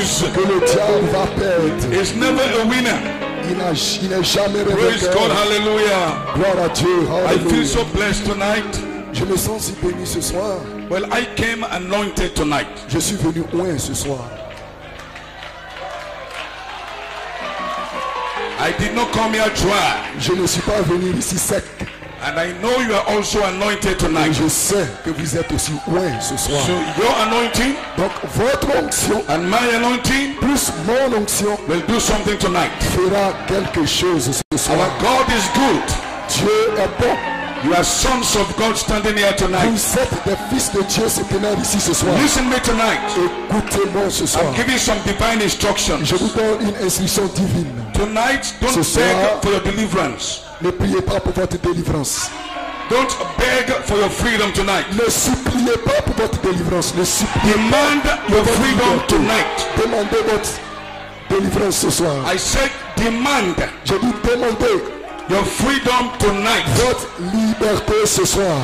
lose. Que le diable va perdre. He's never a winner. Il n'est jamais Praise God, vainqueur. hallelujah. Gloire à Dieu. I feel Hallelujah. so blessed tonight. Je me sens si béni ce soir. Well, I came anointed tonight. Je suis venu loin ce soir. I did not come here dry. Je ne suis pas venu ici sec. And I know you are also anointed Et tonight. je sais que vous êtes aussi loin ce soir. So your anointing Donc votre onction and my anointing plus mon onction will do something tonight. fera quelque chose ce soir. Our God is good. Dieu est bon. You are sons of God standing here tonight. Vous êtes des fils de Dieu se tenant ici ce soir. Listen me tonight. Écoutez-moi ce soir. I'm giving some divine instructions. Je vous donne une instruction divine. Tonight, don't Ce soir- beg for your deliverance. Ne priez pas pour votre délivrance. Don't beg for your freedom tonight. Ne suppliez pas pour votre délivrance. Ne suppliez Demand your freedom tonight. Demandez votre délivrance ce soir. I said demand Je dis demandez your freedom tonight. votre liberté ce soir.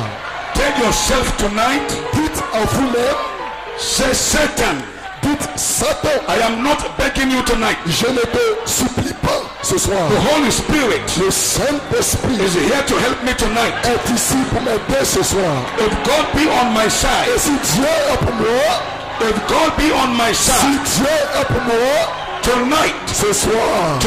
Tell yourself tonight, Dites à vous-même, say Satan, dites Satan, I am not begging you tonight. je ne te supplie pas ce soir. The Holy Spirit Le Saint-Esprit is here to help me tonight. est ici pour m'aider ce soir. If God be on my Et side, si Dieu est pour moi, if God be on my si side, Dieu est pour moi, tonight, ce soir,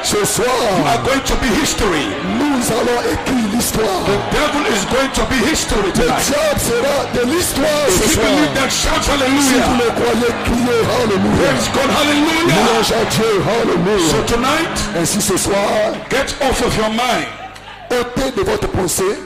ce ce soir, are going to be history. nous allons écrire l'histoire. The devil is going to be history Le tonight. diable sera de l'histoire ce If you soir. believe that, shout Si vous hallelujah. le croyez, criez Alléluia. Praise God, hallelujah. Louange à Dieu, So Alléluia. tonight, Ainsi ce soir, get off of your mind. ôtez de votre pensée.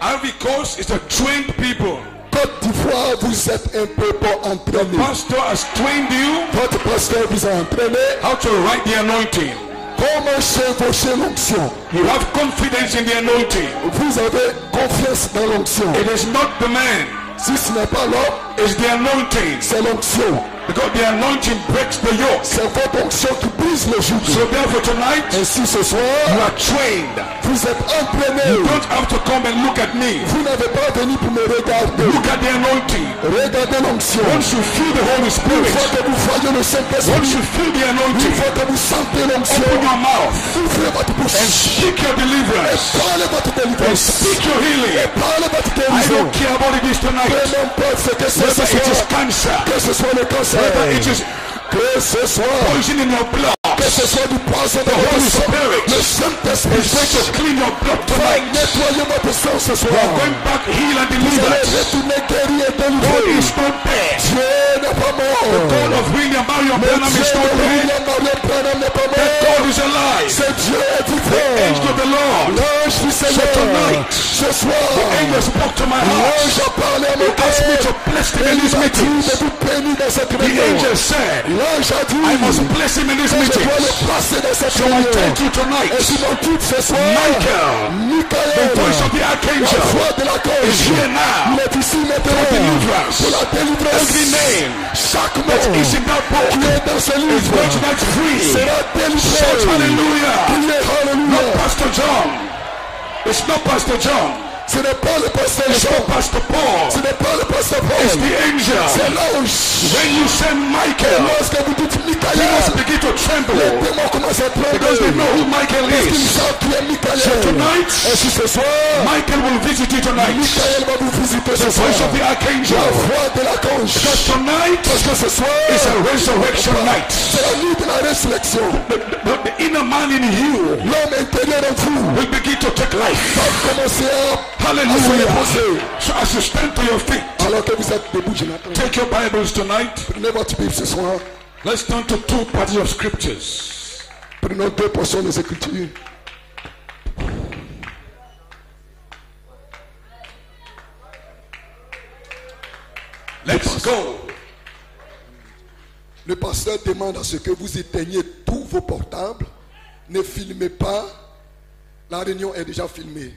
Ivory Coast is a trained people. Côte d'Ivoire, vous êtes un peuple entraîné. Pastor has trained you Votre pasteur vous a entraîné. how to write the anointing. Comment chevaucher l'onction. You have confidence in the anointing. Vous avez confiance dans l'onction. It is not the man, Si ce n'est pas l'homme, it's the anointing. c'est l'onction. Because the anointing breaks the yoke. C'est votre onction qui brise le joug. So therefore tonight, Ainsi ce you soir, are trained. vous êtes You entraîné. don't have to come and look at me. Vous n'avez pas venu pour me regarder. Look at the anointing. Regardez l'onction. Once you feel the Holy Une Spirit, fois que vous voyez le once Saint-Esprit, you feel the une anointing, fois que vous sentez l'onction, open your mouth ouvrez votre and bouche. speak your deliverance. Parlez votre And délivrance. speak your healing. Parlez votre I guérison. don't care about it is Peu tonight. importe ce que c'est Whether ce it is soir. cancer, Que ce soit le cancer. whether it is Que ce soit. poison in your blood, Que ce soit du poison dans the votre Holy sang. Spirit Le is Saint-Esprit going to clean your blood va tonight. nettoyer votre sang ce You soir. are going back, heal and Vous allez deliver. retourner guéri et God délivré. is not dead. Dieu n'est pas The mort. God of William Marion Le Branham Dieu is de not dead. William Marion Branham n'est pas That mort. God is alive. C'est Dieu est The vivant. angel of the Lord. L'ange du Seigneur. tonight, Ce soir, The angel spoke to my heart. l'ange a parlé à mon He asked me cœur. to bless him Et in il this m'a dit meeting. de vous bénir dans cette The réunion. angel said, L'ange a dit, I must bless him in this que je meeting. dois le placer dans cette So I réunion. thank you tonight. Et si mon titre ce soir, Michael, Michael, the voice of the la archangel, voix de la is cause, here now. il est ici maintenant For deliverance. pour la délivrance. Every name Chaque that mot is in that book qui est dans ce is livre going tonight free. sera délivré. Shout hallelujah. Criez Not Alléluia. Pastor John. It's not Pastor John. Ce n'est pas le pasteur It's Jean. not Pastor Paul. Ce n'est pas le pasteur It's Paul. the angel. C'est l'ange. When you say Michael, Lorsque vous dites they Michael, must begin to tremble les démons commencent à because they trembler. know who Michael Parce qu'ils is. savent qui est Michael. So tonight, Et si ce soir, Michael will visit you tonight. Michael va vous visiter ce The soir. voice of the La archangel. voix de la conche. Because tonight Parce que ce soir, is a resurrection night. c'est la nuit de la résurrection. The inner man in you L'homme intérieur en vous will begin to take life. va commencer à se Hallelujah. reposer. So as you stand to your feet, Alors que vous êtes debout, Jonathan, take your Bibles tonight. prenez votre Bible ce soir. Let's turn to two passages of scriptures. Prenons deux portions des Écritures. Let's go. Le pasteur demande à ce que vous éteigniez tous vos portables. Ne filmez pas. La réunion est déjà filmée.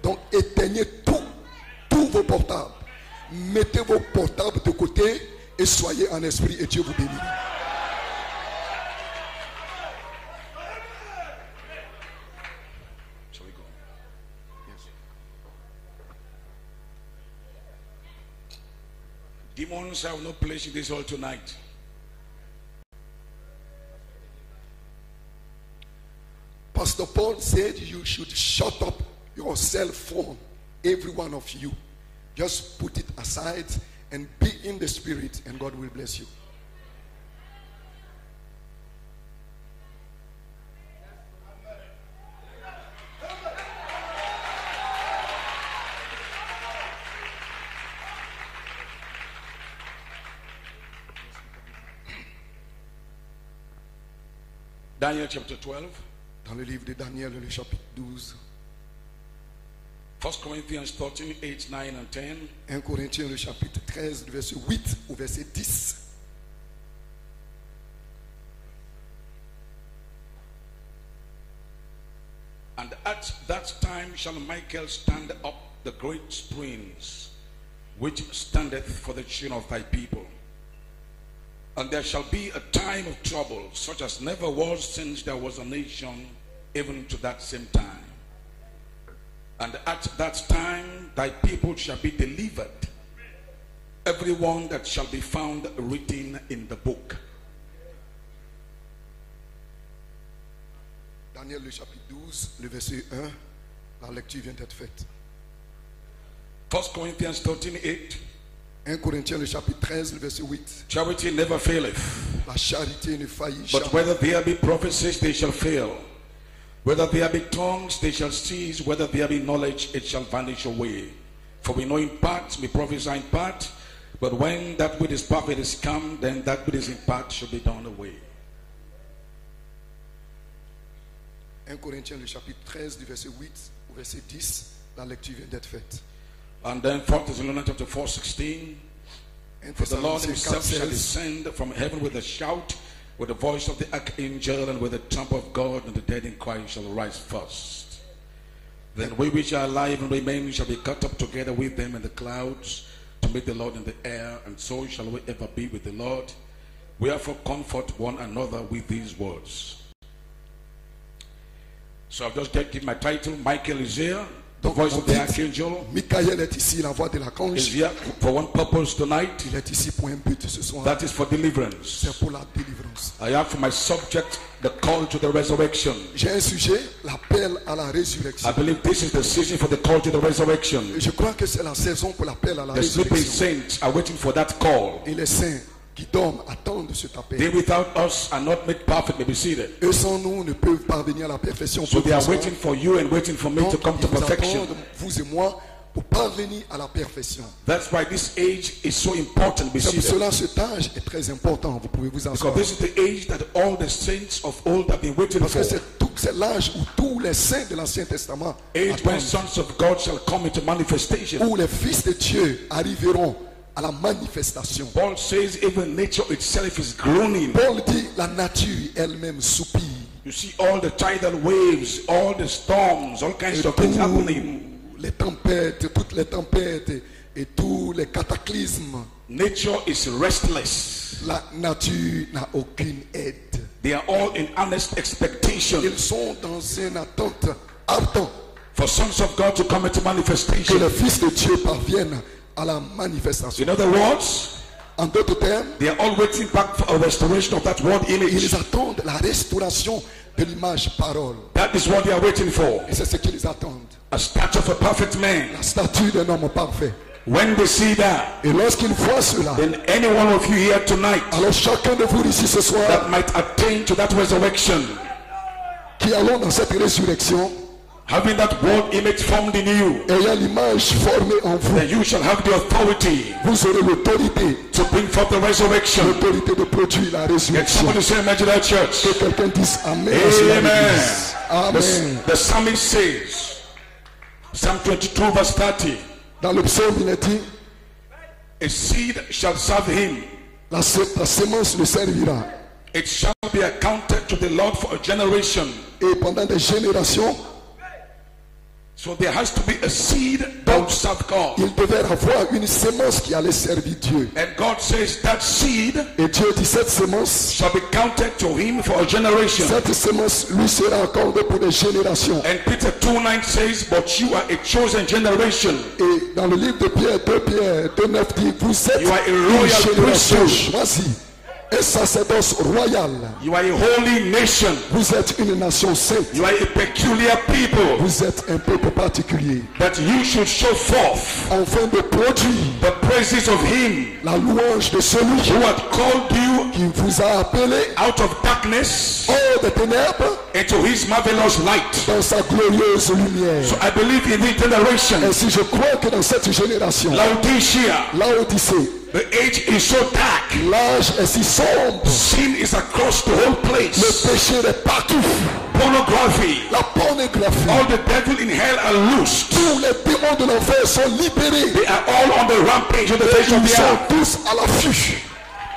Donc éteignez tous vos portables. Mettez vos portables de côté et soyez en esprit et Dieu vous bénira. Shall we go? Demons have no place in this hall tonight. Pastor Paul said you should shut up your cell phone, every one of you. Just put it aside and be in the spirit, and God will bless you. Daniel chapter 12. Dans le livre de Daniel, le chapitre 12. 1 Corinthians 13, 8, 9 and 10. 1 Corinthiens, le chapitre 13, du verset 8 au verset 10. And at that time shall Michael stand up, the great prince, which standeth for the children of thy people. And there shall be a time of trouble, such as never was since there was a nation, even to that same time. And at that time thy people shall be delivered, every one that shall be found written in the book. Daniel, le chapitre 12, le verset 1. La lecture vient d'être faite. 1 Corinthians 13, 8. 1 Corinthiens, le chapitre 13, le verset 8. Charity never faileth. La charité ne faillit But jamais. whether there be prophecies, they shall fail. Whether there be tongues, they shall cease. Whether there be knowledge, it shall vanish away. For we know in part, we prophesy in part. But when that which is perfect is come, then that which is in part shall be done away. 1 Corinthiens, le chapitre 13, du verset 8 au verset 10. La lecture vient d'être faite. And then 4 Thessalonians chapter 4, 16. 1 For the Lord Thessaloniciens himself 4, shall 16. descend from heaven with a shout, with the voice of the archangel, and with the trump of God, and the dead in Christ shall rise first. Then we which are alive and remain shall be caught up together with them in the clouds to meet the Lord in the air, and so shall we ever be with the Lord. Wherefore comfort one another with these words. So I've just given my title. Michael is here, the voice of the archangel. Michael est ici, la voix de Is l'archange. here for one purpose tonight. Il est ici pour un but ce soir. That is for deliverance. C'est pour la délivrance. I have for my subject the call to the resurrection. J'ai un sujet, l'appel à la résurrection. I believe this is the season for the call to the resurrection. Et je crois que c'est la saison pour l'appel à la The sleeping résurrection. saints are waiting for that call. Et les saints qui dorment attendent cet They appel. without us are not made perfect, may be seated. Eux sans nous ne peuvent parvenir à la perfection. So they are Pour waiting for you and waiting for me Donc, to come ils to vous perfection. attendent, vous et moi, pour parvenir à la perfection. That's why this age is so important, be C'est pour seated. cela cet âge est très important. Vous pouvez vous Because asseoir. this is the age that all the saints of old have been waiting Parce que for. c'est l'âge où tous les saints de l'Ancien Testament Age when attendent, sons of God shall come into manifestation. où les fils de Dieu arriveront à la manifestation. Paul says even nature itself is groaning. Paul dit la nature elle-même soupire. You see all the tidal waves, all the storms, all kinds of things happening. Les tempêtes, toutes les tempêtes et tous les cataclysmes. Nature is restless. La nature n'a aucune aide. They are all in earnest expectation Ils sont dans une attente ardente for sons of God to come into que manifestation. les fils de Dieu parviennent à la manifestation. In other words, En d'autres termes, they are all waiting back for a restoration of that world image. ils attendent la restauration de l'image parole. That is what they are waiting for. Et c'est ce qu'ils attendent. A statue of a perfect man. La statue d'un homme parfait. When they see that, Et lorsqu'ils voient cela, then any one of you here tonight alors chacun de vous ici ce soir, that might attain to that resurrection, qui allons dans cette résurrection, having that world image formed in you, ayant l'image formée en vous, then you shall have the authority vous aurez l'autorité, to bring forth the resurrection. l'autorité de produire la Get résurrection. somebody say amen to that church. Que quelqu'un dise Amen. à cela, Amen. l'Église. Amen. The psalmist says, Psalm 22 verse 30, Dans le psaume, il est dit, a seed shall serve him. la sémence le servira. It shall be accounted to the Lord for a generation. Et pendant des générations, So there has to be a seed that will serve God. il devait avoir une sémence qui allait servir Dieu. And God says that seed Et Dieu dit, cette sémence, shall be counted to him for a generation. cette sémence lui sera accordée pour des générations. And Peter 2:9 says, but you are a chosen generation. Et dans le livre de Pierre 2 Pierre 2:9 dit, vous êtes You are a une royal génération priesthood. choisie. un sacerdoce royal. You are a holy nation. Vous êtes une nation sainte. You are a peculiar people. Vous êtes un peuple particulier. That you should show forth Afin de produire the praises of him la louange de celui who had called you qui vous a appelé out of darkness hors des ténèbres into his marvelous light. dans sa glorieuse lumière. So I believe in this generation, Ainsi, je crois que dans cette génération, Laodicea, Laodicée, the age is so dark. l'âge est si sombre, Sin is across the whole le place. péché est partout, Pornography. la pornographie, All the devil in hell are loosed. tous les démons de l'enfer sont libérés. They are all on the rampage of the face of Ils the sont earth. tous à l'affût.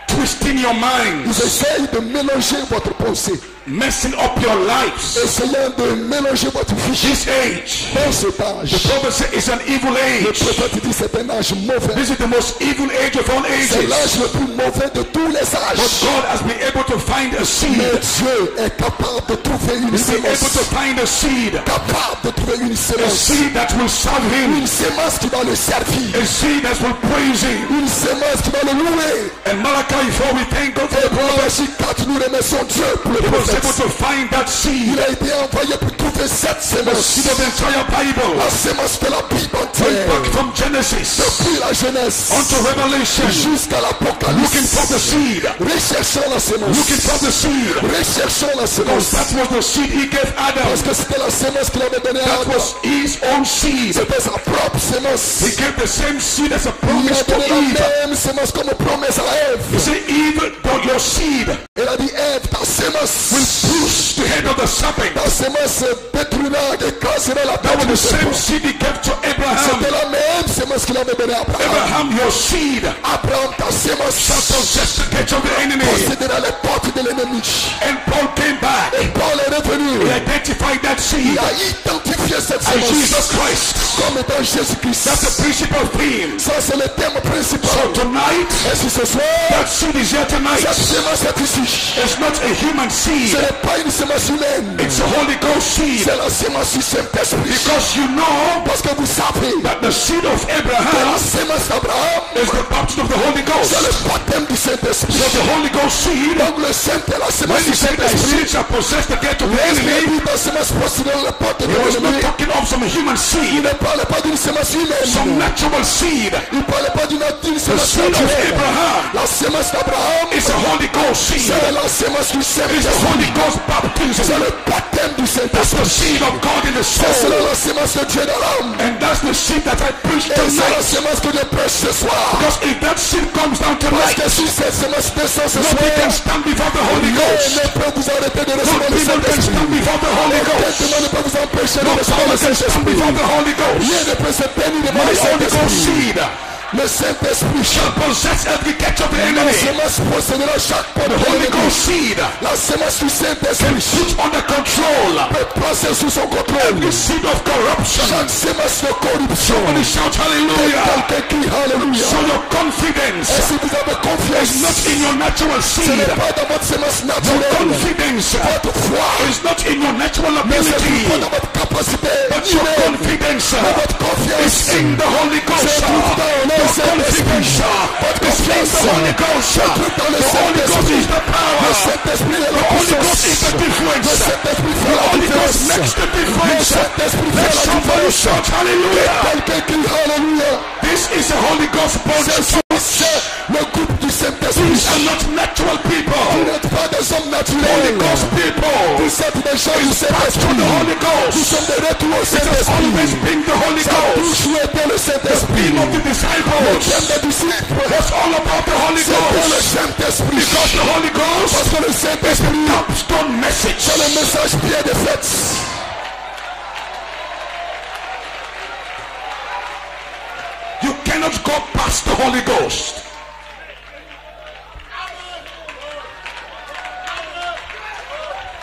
Twisting your Ils minds, essayent de mélanger votre pensée, messing up your lives. essayant de mélanger votre vie. This age, Dans cet the âge, prophet said, is an evil le age. prophète dit c'est un âge mauvais. This is the most evil age of all C'est ages. l'âge le plus mauvais de tous les But âges. God has been able to find a seed. Mais Dieu est capable de trouver une He's been able to sémence. find a seed. Capable de trouver une A sémence. seed that will serve him. Une sémence qui va le servir. A seed that will praise him. Une sémence qui va le louer. And Malachi 4, we thank God for Et the prophet. Malachi 4, nous remercions Dieu pour le He was able prophète. to find that Il seed. a été envoyé pour trouver cette The sémence. seed of the entire Bible. La sémence de la Bible Going entière. back from Genesis Depuis la jeunesse unto Revelation. jusqu'à Looking for the l'Apocalypse. seed. Recherchons la sémence. Looking for the seed. Recherchons la Because sémence. that was the seed he gave Adam. Parce que c'était la sémence qu'il avait donnée à That Adam. was his own seed. C'était sa propre He sémence. gave the same seed as a Il promise a to donné la Eve. même sémence comme promesse à He Ève. said, Eve, but your seed Il a dit Ève, ta will sémence. push the head of the serpent. Ta sémence détruira, écrasera la That was tête the du same serpent. seed he gave to Abraham. C'était la même sémence qu'il avait donnée à Abraham. Abraham, your seed Abraham, ta sémence shall possess the gates of the enemy. possédera les portes de l'ennemi. And Paul came back. Et Paul est He revenu. identified that seed Il a identifié cette as Jesus sémence Christ. comme étant Jésus-Christ. That's the principal theme. Ça, c'est le thème So principal. tonight, Et si ce soir, that seed is here tonight. cette sémence est ici. It's not a human Ce seed. n'est pas une sémence humaine. It's a Holy Ghost seed. C'est la sémence du Saint-Esprit. Because you know Parce que vous savez that the seed of que la Abraham sémence d'Abraham, is the baptism of the Holy Ghost. c'est le baptême du Saint-Esprit. So the Holy Ghost seed, Donc le Saint est la when sémence he du said that Saint-Esprit. seed shall possess the gate of the Lorsqu'il a enemy, dit la sémence possédera la porte de he was not l'ennemi, talking of some human il seed, ne parlait pas d'une sémence some humaine. natural seed. Il ne parlait pas d'une The sémence seed of naturelle. Abraham La sémence d'Abraham, is a Holy Ghost seed. c'est la sémence du It's the Saint-Esprit. Holy Ghost C'est baptism. le baptême du That's the Saint-Esprit. seed of God in the C'est soul. la sémence de Dieu dans l'âme. And that's the seed that I preach Et c'est la tonight. sémence que je prêche ce soir. Because if that seed comes down Parce tonight, que si cette sémence descend ce soir, nobody can stand before the Holy rien Ghost. ne peut vous arrêter de No recevoir le people can Saint-Esprit. stand before the Holy Aucun Ghost. témoin ne peut vous empêcher de No recevoir power le can stand Saint-Esprit. before the Holy Ghost. Rien ne peut se tenir devant My le Holy Ghost Saint-Esprit. seed Le Saint-Esprit shall possess every gate of the la enemy. sémence possédera chaque porte The de Holy l'ennemi. Ghost seed La sémence du can Saint-Esprit put under control peut passer sous son contrôle. every seed of corruption. Chaque sémence de corruption. Somebody shout hallelujah. Quelqu'un crie Alléluia. So your confidence Et si vous avez is confiance, not in your natural ce seed. n'est pas dans votre sémence Your naturelle. confidence Votre foi, is not in your natural mais ce n'est ability. pas dans votre capacité But your humaine. confidence Mais votre is confiance in the Holy Ghost. se trouve dans le Your Saint-Esprit. confidence is in the Holy Ghost. se trouve dans le The Holy Ghost Saint-Esprit. is the Le power. Saint-Esprit est The la Holy Ghost puissance. is the Le difference. Saint-Esprit The fait la Holy Ghost différence. makes the Le difference. Saint-Esprit Let fait la somebody différence. shout hallelujah. Quelqu'un crie Alléluia. This is a Holy Ghost body. C'est le groupe du Saint-Esprit. These are not natural Vous people. n'êtes pas des hommes Holy naturels. Ghost people. Vous êtes des gens du Back to Saint-Esprit. the Holy Nous Ghost. sommes des retours au It has Saint-Esprit. always been the Holy Ça a Ghost. toujours été le The Saint-Esprit. theme of the Le disciples thème des disciples, was all about the Holy c'était le Ghost. Saint-Esprit. Because the Holy Ghost Parce que le Saint-Esprit, capstone message. c'est le message bien de fait. You cannot go past the Holy Ghost.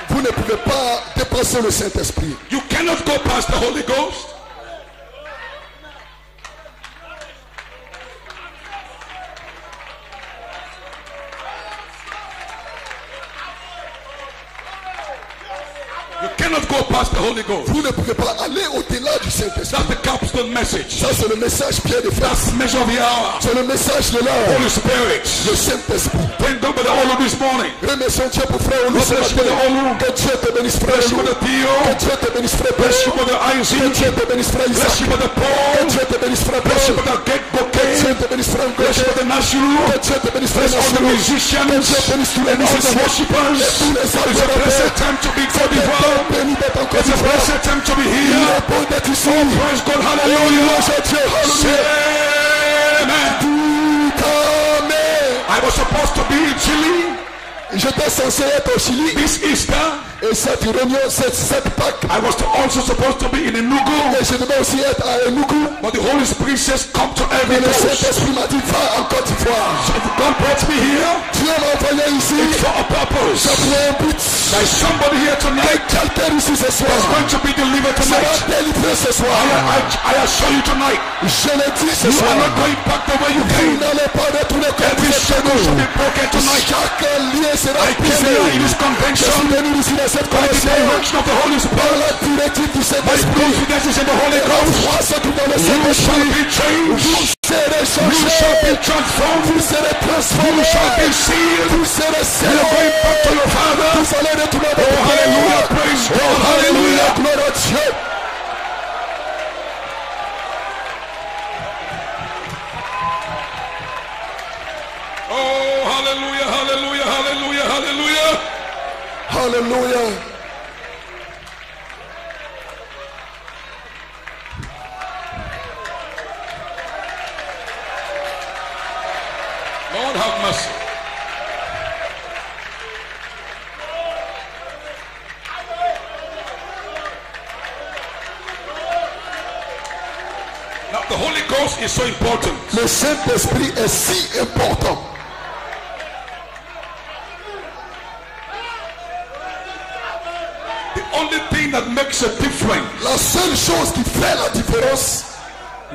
Vous ne pouvez pas dépasser le Saint-Esprit. You cannot go past the Holy Ghost. You cannot go past the Holy Ghost. Vous ne pouvez pas aller au-delà du du Saint-Esprit. That's the capstone message. Ça, c'est le message pierre de fer. That's the measure of the hour. C'est le message de l'heure. Holy Spirit. Le Saint-Esprit. Thank God for the all of this morning. Remercions Dieu pour frère Olu ce Bless you, matin. Olu. Que Dieu te bénisse frère Bless you, Olu. Brother Theo. Que Dieu te bénisse frère Bless you, Paul. Brother Que Isaac. Dieu te bénisse frère Bless Isaac. you, Brother Que Paul. Dieu te bénisse frère Bless you, Paul. Brother Get Que Bouquet. Dieu te bénisse frère Bless you, Bouquet. Brother Nashulu. Que Dieu te bénisse frère Bless all the Nashulu. musicians Que Dieu bénisse tous les and all the musiciens. worshippers. Et tous les It's a adorateurs. blessed time to be God C'est before. un béni d'être encore It's a une fois. blessed time to be Il here. est bon d'être ici. Praise God, hallelujah. Louange à Dieu. Alléluia. Amen. Tout amen. I was supposed to be in Chile J'étais censé être au Chili. this Easter. Et cette réunion, cette Pâques. I was also supposed to be in Enugu. Et je devais aussi être à Enugu. But the Holy Spirit says, come to every Et le coast. Saint-Esprit m'a dit, va en Côte d'Ivoire. So God brought me here. Dieu m'a envoyé ici. It's for a purpose. C'est pour un but. There is somebody here tonight Quelqu'un ici ce soir that's going to be delivered sera tonight. délivré ce soir. I assure you tonight, Je le dis ce you soir. are not going back the way you Vous came. n'allez pas retourner comme Every vous êtes shackle shall venu. be broken tonight. Chaque lien sera I came brisé. here in this Je suis convention venu ici dans cette by the convention direction of the Holy par Spirit. la directive du My Saint-Esprit. confidence is in the Holy La Ghost. foi se trouve dans le You shall Saint-Esprit. be changed. Vous serez You shall changés. be transformed. Vous serez You transformés. shall be sealed. Vous serez You are going scellés. back to your Father. Vous allez retourner à Oh, votre hallelujah. Père. Praise Oh, God. hallelujah. Hallelujah. Gloire à Dieu. Oh, hallelujah, hallelujah, hallelujah, hallelujah. Hallelujah. Lord have mercy. Now the Holy Ghost is so important. Le Saint-Esprit est si important. The only thing that makes a difference, La seule chose qui fait la différence,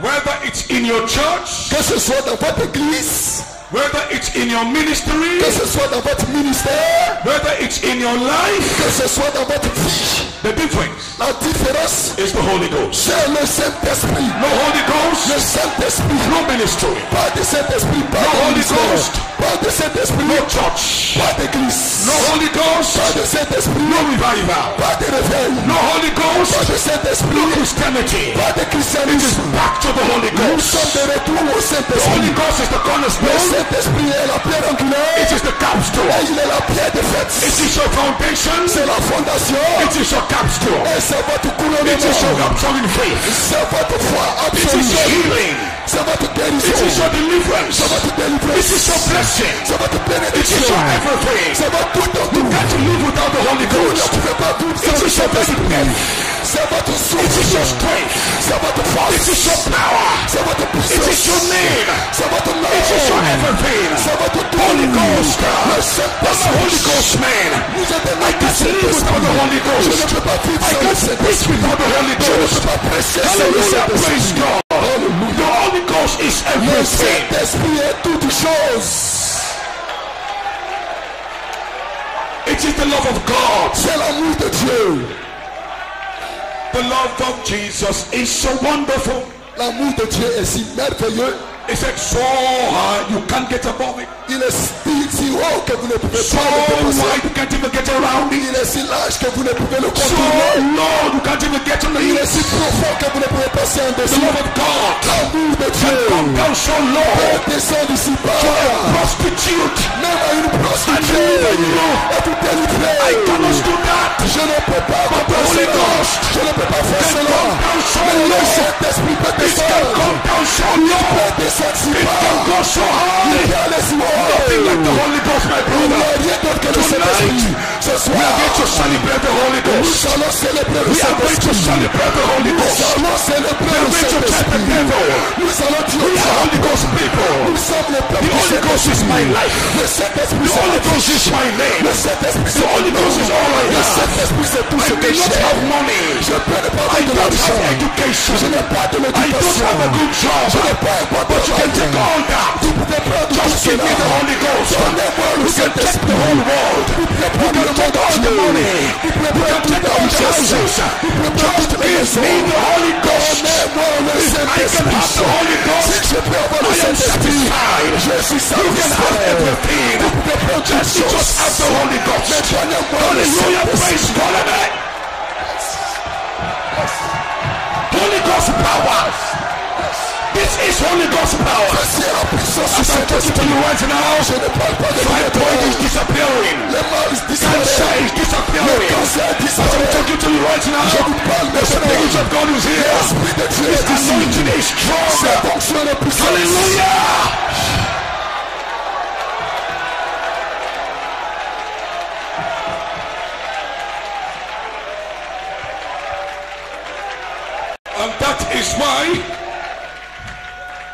whether it's in your church, que ce soit dans votre église, whether it's in your ministry, que ce soit dans votre ministère, whether it's in your life, que ce soit dans votre vie, the difference la différence, is the Holy Ghost. c'est le Saint-Esprit. No Holy Ghost, Le Saint-Esprit. no ministry, Pas de Saint-Esprit, pas No de Holy ministère. Ghost. Pas de Saint-Esprit, no church, pas d'église. no Holy Ghost, Pas de Saint-Esprit, no revival, pas de réveil. no Holy Pas Ghost, de no Saint-Esprit, Christianity. pas de It is christianisme. back to the Holy Nous Ghost. sommes de retour au The Holy Saint-Esprit. Ghost is the Le cornerstone. Saint-Esprit est la pierre angulaire. It is the capstone. Et il est la pierre de fête. It is your foundation. C'est la fondation. It is your capstone. Et c'est votre It couronnement. is your absolute faith. C'est votre foi It is your absolue. healing. C'est votre It guérison. is your deliverance. C'est votre It délivrance. is your blessing. C'est votre It is bénédiction. your everything. C'est votre tout en You tout. can't live without the Holy Vous ne Ghost. pouvez pas vivre It sans le is your very Saint-Esprit. breath. C'est votre It is your souffle. strength. C'est votre It force. is your power. C'est votre It is puissance. your name. C'est votre nom. It is your everything. C'est votre tout. Holy Ghost. Le I'm a Saint-Esprit. Holy Ghost man. Vous êtes un I homme du can't live without Saint-Esprit. the Holy Je ne Ghost. peux pas vivre I sans le can't preach Saint-Esprit. without the Holy Je ne Ghost. peux pas prêcher sans le Hallelujah. Praise Saint-Esprit. God. The Holy Ghost is Le everything. Saint-Esprit est toute chose. It is the love of God. C'est l'amour de Dieu. The love of Jesus is so wonderful. L'amour de Dieu est si merveilleux. It's like so high you can't get above it. Il est si haut que vous ne pouvez So pas le dépasser. wide you can't even get around it. Il est si large que vous ne pouvez le So contourner. low you can't even get on Il est it. si profond que vous ne pouvez passer en The dessous. love of God L'amour de can Dieu come down so low. descend d'ici To a bas. prostitute. Même à une prostituée. And even you. Et tout délivrer. I cannot do that. Je ne peux pas But the faire Holy cela. Ghost Je ne peux pas faire can cela. come down so Mais le low. Saint-Esprit peut It can descendre. come down so Il low. peut descendre si It bas. can go so Il high. peut aller si haut. Nothing like the Holy Ghost, my Il n'y brother. a rien d'autre que le Tonight, Saint-Esprit. Ce We soir, are going to celebrate the Holy nous Ghost. allons célébrer le We are going to Saint-Esprit. celebrate the Holy Nous Ghost. allons célébrer We le are going to tell the Saint-Esprit. devil, Nous allons dire we au are Holy diable, Ghost people. Nous sommes le peuple The du Holy Ghost is my Saint-Esprit. life. Le Saint-Esprit, The c'est Holy ma Ghost vie. is my name. Le Saint-Esprit, The c'est Holy mon Ghost nom. is all I Le have. Saint-Esprit, c'est tout I ce que may not j'ai. have money. Je peux ne pas I avoir de don't have l'argent. education. Je n'ai pas de I don't l'éducation. have a good job. Je n'ai pas un bon But you can take travail. all that. Vous pouvez prendre tout Just give cela. me the Holy Ghost. Donnez-moi le You can take the Saint-Esprit. whole world. Vous pouvez You prendre can le take monde all the entier. money. Vous pouvez You can prendre toute take la all the richesse. houses. Vous pouvez prendre Just toutes les give maisons. me the Holy Ghost. Donnez-moi le If I can Saint-Esprit. have the Holy Si Ghost, je peux avoir le I am Saint-Esprit, satisfied. je suis You can have satisfait. everything. Vous pouvez prendre toutes Just choses. have the Holy Ghost. Mais donnez-moi le Hallelujah. Saint-Esprit. Praise God. Amen. Holy Ghost power. This is Holy Ghost power. C'est la puissance du As I'm talking to Saint-Esprit. you right now, Je ne parle pas de fibroid is l'électorat. disappearing. Le mal Cancer disparaît. is Le disappearing. cancer As I'm disparaît. talking to you right now, Je vous parle the Spirit maintenant. of God is here. L'Esprit de Dieu His est ici. anointing is strong. Cette onction est puissante. Hallelujah. And that is why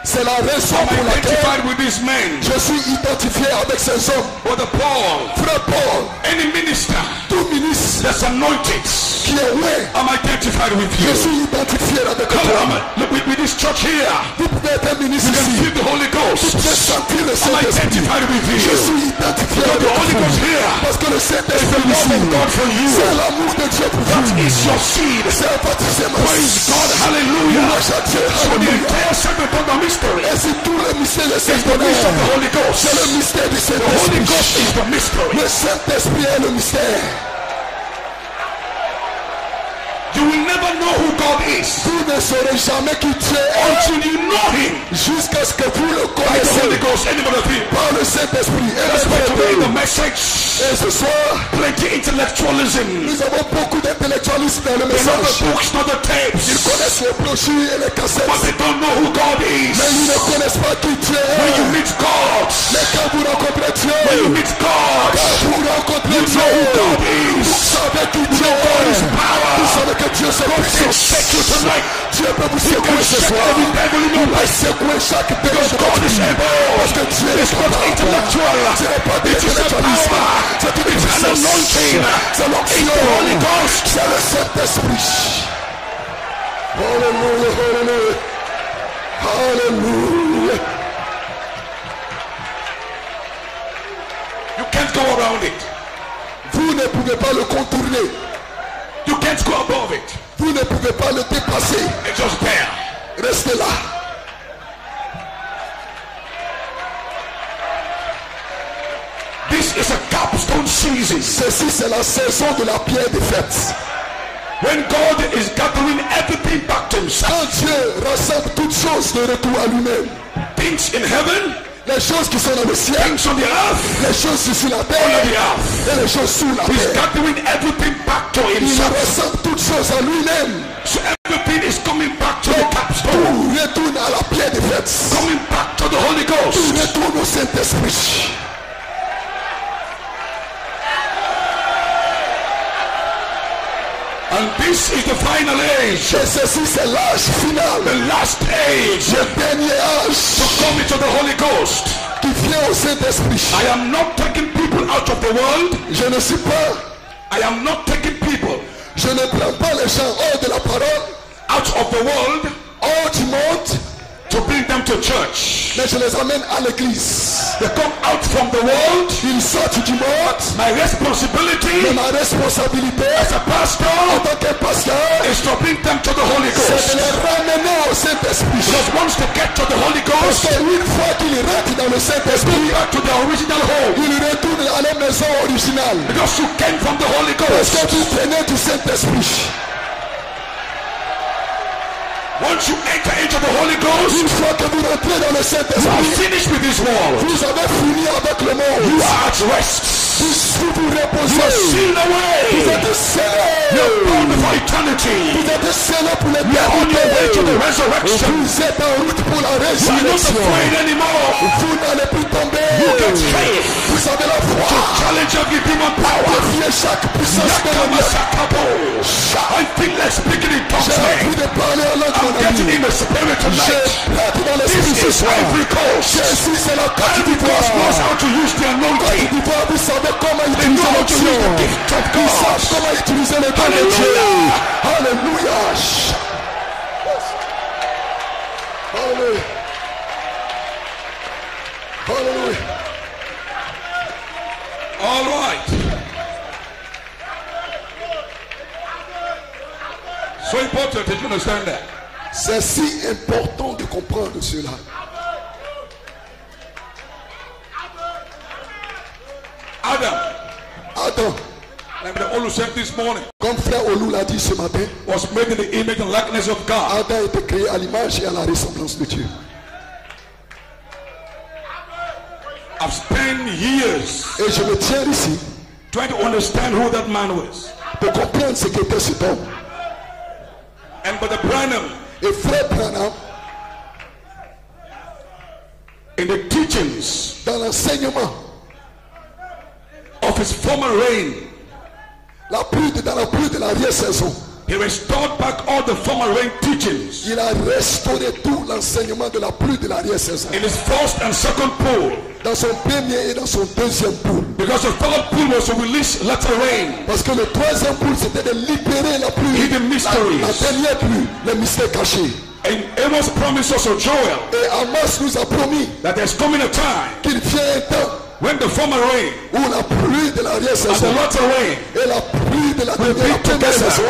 C'est la raison I'm pour laquelle identified with these men. je suis identifié avec ces hommes. Brother Paul, Frère Paul, any minister tout ministre that's anointed, qui est loin, I'm identified with je you. suis identifié avec Come toi. on, look with this church here. Vous pouvez être un ministre You can ici. feel the Holy Vous pouvez Ghost. sentir le I'm Saint-Esprit. identified with Je you. suis identifié Because the avec Holy Ghost vous. here Parce que le is the Saint-Esprit love ici, of God for you. c'est l'amour de Dieu pour That vous. is your seed. C'est un baptême. Praise God. Hallelujah. Louange à Dieu. So the Alléluia. entire segment of the mystery Et si tout le mystère est is the mystery of the Holy Ghost. c'est le mystère du The Holy Ghost Saint-Esprit. is the mystery. Le Saint-Esprit est le mystère. You will never know who God is Vous ne saurez jamais qui Dieu est until you know Him jusqu'à ce que vous le by the Holy connaissez Ghost. Anybody feel? par le Saint-Esprit. Et That's why today the le message, Et ce soir, plenty intellectualism. nous avons beaucoup d'intellectualistes dans le They know the message. books, not the Ils tapes. connaissent les brochures et les But cassettes. they don't know who God Mais is. ils ne connaissent pas qui Dieu When you est. meet God, Mais quand vous rencontrez when you Dieu, meet God, quand vous rencontrez you know who Dieu, God vous is. savez qui Dieu God is est. power. Vous savez que Dieu c'est God can puissance. shake you tonight. Dieu peut vous He can secouer ce shake soir. every devil in your Il peut life. secouer chaque démon Because de God votre is vie. able. Parce que Dieu est It's not capable. intellectual. Ce n'est pas It is a d'intellectualisme. power. C'est une It's an puissance. anointing. C'est It's l'onction. the Holy Ghost. C'est le Saint-Esprit. Alléluia, alléluia. Alléluia. You can't go around it. Vous ne pouvez pas le contourner. You can't go above it. Vous ne pouvez pas le dépasser. It's just there. Restez là. This is a capstone season. Ceci, c'est la saison de la pierre des fêtes. When God is gathering everything back to himself. Quand Dieu rassemble toutes choses de retour à lui-même. Things in heaven, Les choses qui sont dans le ciel, things on the earth, les choses sur la under terre the earth. et les choses sous la He's terre. gathering everything back to Il himself. rassemble toutes choses à lui-même. So everything is coming back to the capstone. Tout retourne à la pierre des fêtes. Coming back to the Holy Tout Ghost. retourne au Saint-Esprit. And this is the final age. Et ceci, c'est l'âge final. The last age Le dernier to âge come into the Holy Ghost. qui vient au Saint-Esprit. I am not taking people out of the world. Je ne suis pas, I am not taking people je ne prends pas les gens hors de la parole, out of the world hors du monde, to bring them to church. mais je les amène à l'église. They come out from the world. Ils sortent du monde, My responsibility mais ma responsabilité as a en pastor tant que pasteur, is to bring them to the Holy c'est Ghost. de les ramener au Saint-Esprit. Because once they get to the Holy Parce Ghost, qu'une fois qu'ils rentrent dans le go Saint-Esprit, back to their original home. ils retournent à la maison originale. Because you came from the Holy Parce que Ghost. vous venez du Saint-Esprit. Once you enter into the Holy Ghost, Une fois que vous rentrez dans le you are Saint-Esprit, finished with this world. vous avez fini avec le You monde. are at rest. Vous vous You are reposez. sealed Vous away. êtes scellés. You're born for eternity. Vous êtes scellés pour You're on your way to the l'éternité. resurrection. Vous êtes en route pour la You are not résurrection. afraid anymore. Vous n'allez plus tomber. You get faith Vous avez la to foi. challenge every demon power. Défiez chaque puissance démoniaque. Yakamasakabo. I feel like speaking in tongues, J'ai man. envie de parler en langue, I'm mon getting ami. in the spirit J'ai tonight. hâte dans l'esprit ce This is soir. Ivory Coast. Jésus, c'est la Côte Ivory Coast knows d'Ivoire. how to use the Côte anointing. d'Ivoire, vous savez comment They utiliser know how to use the l'onction. gift of Ils savent God. comment utiliser le don de Dieu. Alléluia. Alléluia. Alléluia. All right. So important. Did you understand that? C'est si important de comprendre cela. Adam, like the Olu said this morning, comme frère Olou l'a dit ce matin, was made in the image and likeness of God. Adam a été créé à l'image et à la ressemblance de Dieu. I've spent years Et je me tiens ici trying to understand who that man was. pour comprendre ce qu'était cet homme. And Brother Branham, Et frère Branham, in the teachings dans l'enseignement, of his former reign, dans la pluie de l'arrière-saison, he restored back all the former reign teachings il a restauré tout l'enseignement de la pluie de l'arrière-saison. in his first and second pool, Dans son premier et dans son deuxième poule. because the third pool was to release latter rain. Parce que le troisième poule, c'était de libérer la pluie. Hidden mysteries. La dernière pluie, les mystères cachés. And Amos promised us of Joel Et Amos nous a promis that there's coming a time qu'il vient un temps when the former rain où la pluie de and the l'arrière-saison latter rain. et la pluie de la Will be première together. saison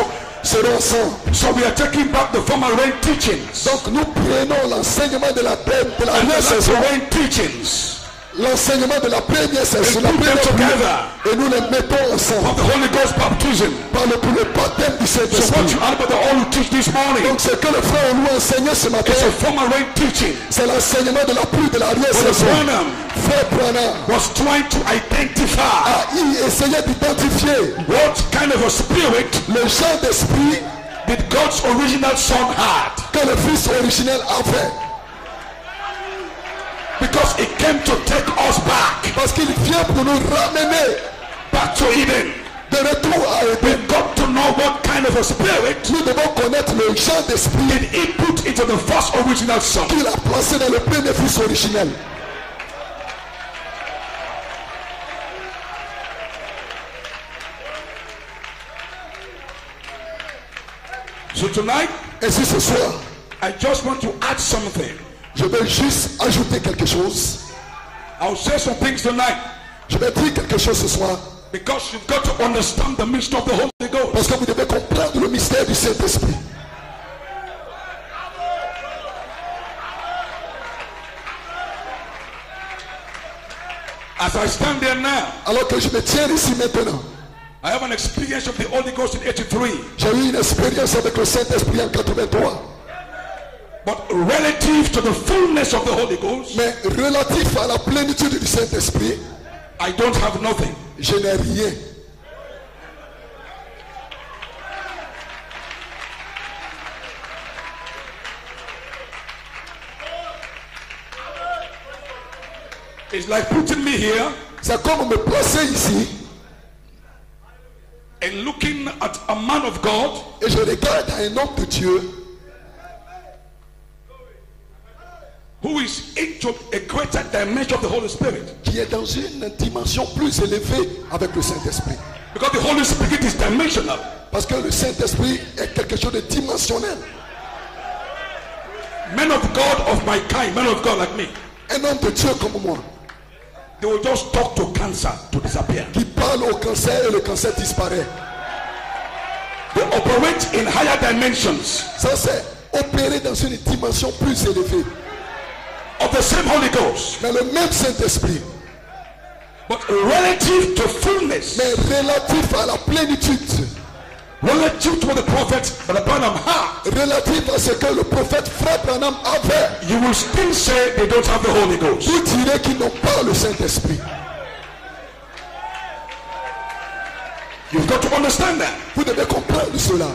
seront ensemble. So we are taking back the former rain teachings Donc nous prenons l'enseignement de la and the première saison, latter rain teachings l'enseignement de la première saison, And la put them première pluie, together. et nous les mettons ensemble of the Holy Ghost baptism. pour le baptême du So what Saint-Esprit. you Albert all teach this morning Donc ce que le frère nous a enseigné ce matin, is a former rain teaching. c'est l'enseignement de la pluie de Brother l'arrière-saison. Branham Frère Branham was trying to identify a essayé d'identifier what kind of a spirit le genre d'esprit did God's original son had, que le Fils originel avait. because it came to take us back Parce qu'il vient pour nous ramener to Eden. de retour à We Éden. got to know what kind of a spirit Nous devons connaître le genre d'esprit did he put into the first original son. qu'il a placé dans le premier Fils originel. So tonight, Et si ce soir, I just want to add something. je vais juste ajouter quelque chose. I'll say some things tonight Je vais dire quelque chose ce soir. because you've got to understand the mystery of the Holy Ghost. Parce que vous devez comprendre le mystère du Saint-Esprit. As I stand there now, Alors que je me tiens ici maintenant, I have an experience of the Holy Ghost in 83. j'ai eu une expérience avec le Saint-Esprit en 83. But relative to the fullness of the Holy Ghost, Mais relatif à la plénitude du Saint-Esprit, I don't have nothing. je n'ai rien. It's like putting me here C'est comme me placer ici and looking at a man of God et je regarde un homme de Dieu who is into a greater dimension of the Holy Spirit. qui est dans une dimension plus élevée avec le Saint-Esprit. Because the Holy Spirit is dimensional. Parce que le Saint-Esprit est quelque chose de dimensionnel. Men of God of my kind, men of God like me, Un homme de Dieu comme moi, they will just talk to cancer to disappear. qui parle au cancer et le cancer disparaît. They operate in higher dimensions Ça, c'est opérer dans une dimension plus élevée. of the same Holy Ghost. Dans le même Saint-Esprit, But relative to fullness, mais relatif à la plénitude, relative to what the prophet Brother Branham had, relatif à ce que le prophète Frère Branham avait, you will still say they don't have the Holy Ghost. vous direz qu'ils n'ont pas le Saint-Esprit. You've got to understand that. Vous devez comprendre cela.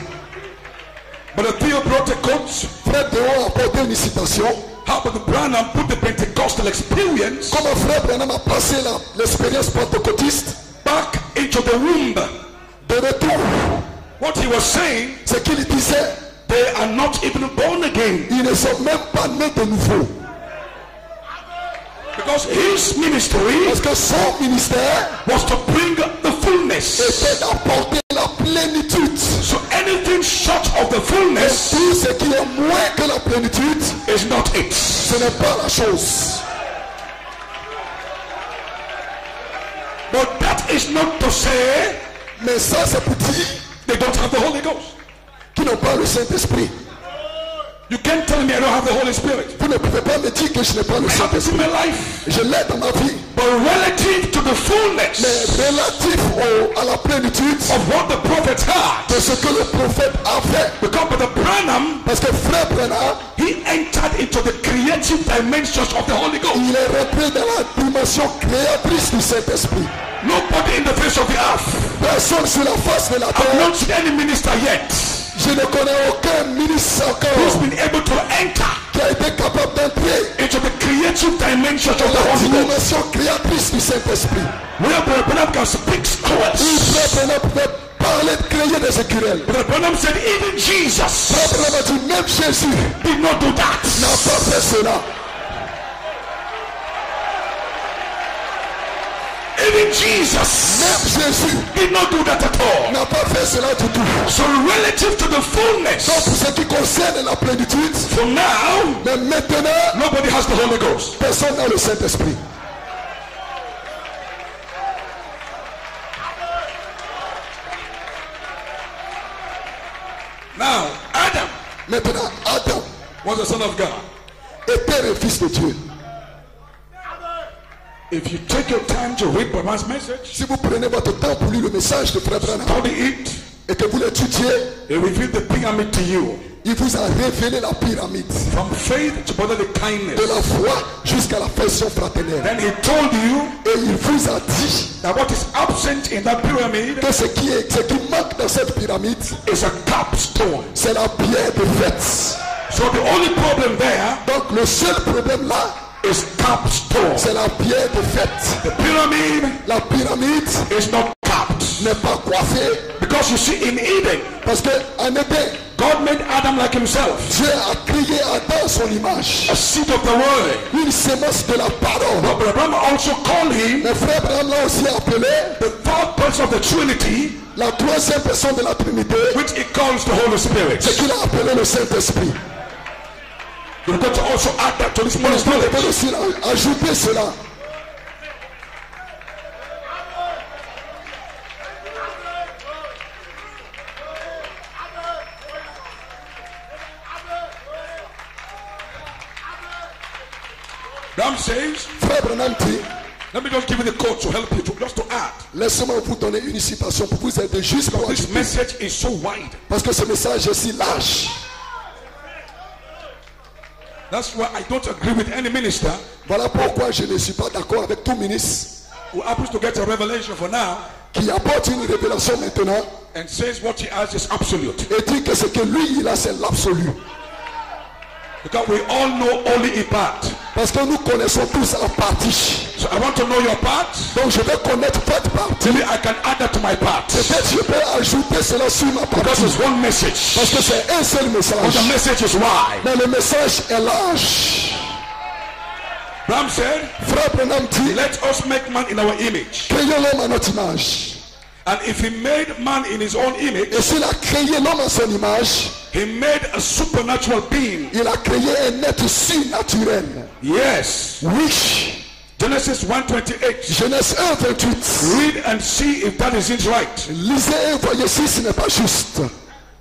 But the Theo brought a quote. Frère Théo a apporté une citation. How Brother Branham put the Pentecostal Pentecostal experience Comme frère Branham a passé l'expérience pentecôtiste back into the womb. de retour, What he was saying, c'est qu'il disait, they are not even born again. ils ne sont même pas nés de nouveau. Because his ministry Parce que son ministère was to bring the fullness. était d'apporter la plénitude. So anything short of the fullness Tout ce qui est moins que la plénitude, is not it. ce n'est pas la chose. But that is not to say Mais ça, c'est pour dire they don't have the Holy Ghost. qu'ils n'ont pas le Saint-Esprit. You can't tell me I don't have the Holy Spirit. Vous ne pouvez pas me dire que je n'ai pas le I have this in Saint-Esprit. my life. Je l'ai dans ma vie. But relative to the Mais fullness relatif à la plénitude of what the prophet had, de ce que le prophète a fait. because Brother Branham, Parce que frère Branham, he entered into the creative dimensions of the Holy Ghost. il est rentré dans la dimension créatrice du Saint-Esprit. Nobody in the face of the earth. Personne sur la face de la I've terre, not seen any minister yet je ne connais aucun ministre who's encore been able to enter qui a été capable d'entrer into the creative dimensions of dans the la Holy Ghost. dimension créatrice du Saint-Esprit. Where Brother Branham can speak Où scripts. frère Branham pouvait parler de créer des écureuils. Brother Branham said even Jesus Frère Branham a dit, même Jésus did not do that. n'a pas fait cela. Even Jesus Même Jésus did not do that at all. n'a pas fait cela du tout. So relative to the Donc fullness, pour ce qui concerne la plénitude, for now, mais maintenant, nobody has the Holy Ghost. personne n'a le Saint-Esprit. Now, Adam Maintenant, Adam was the son of God. était le fils de Dieu. If you take your time to read Brother's message, Si vous prenez votre temps pour lire le message de frère Branham study it, et que vous l'étudiez, it revealed the pyramid to you. il vous a révélé la pyramide. From faith to brotherly De kindness. la foi jusqu'à la affection fraternelle. Then he told you Et il vous a dit that what is absent in that pyramid que ce qui manque dans cette pyramide, is a capstone. c'est la pierre de fête. So the only problem there Donc le seul problème là, is capstone. c'est la pierre de fête. The pyramid La pyramide is not capped. n'est pas coiffée Because you see, in Eden, parce que en Éden, God made Adam like himself, Dieu a créé Adam à son image, a seed of the word. une sémence de la parole. But Abraham also called him Mon frère Abraham l'a aussi appelé the third person of the Trinity, la troisième personne de la Trinité, which he calls the Holy Spirit. ce qu'il a appelé le Saint-Esprit. You've got to also add that to this Vous morning's devez knowledge. aussi ajouter cela. Abraham says, Frère Branham dit, let me just give you the code to help you, just to add. laissez-moi vous donner une citation pour vous aider juste pour This ajouter. message is so wide. Parce que ce message est si large. That's why I don't agree with any minister Voilà pourquoi je ne suis pas d'accord avec tout ministre who happens to get a revelation for now qui apporte une révélation maintenant and says what he has is absolute. et dit que ce que lui il a c'est l'absolu. Because we all know only a part. Parce que nous connaissons tous en partie. So I want to know your part. Donc je vais connaître votre partie. Maybe I can add that to my part. Peut-être je peux ajouter cela sur ma Because partie. it's one message. Parce que c'est un seul But message. the message is wide. Mais le message est large. Abraham said, Frère Branham dit, let us make man in our image. créez l'homme à notre image. And if he made man in his own image, Et s'il a créé l'homme à son image, he made a supernatural being. il a créé un être surnaturel. Yes. Oui. Genesis 1:28. Genèse 1, 28. Read and see if that isn't right. Lisez et voyez si ce n'est pas juste.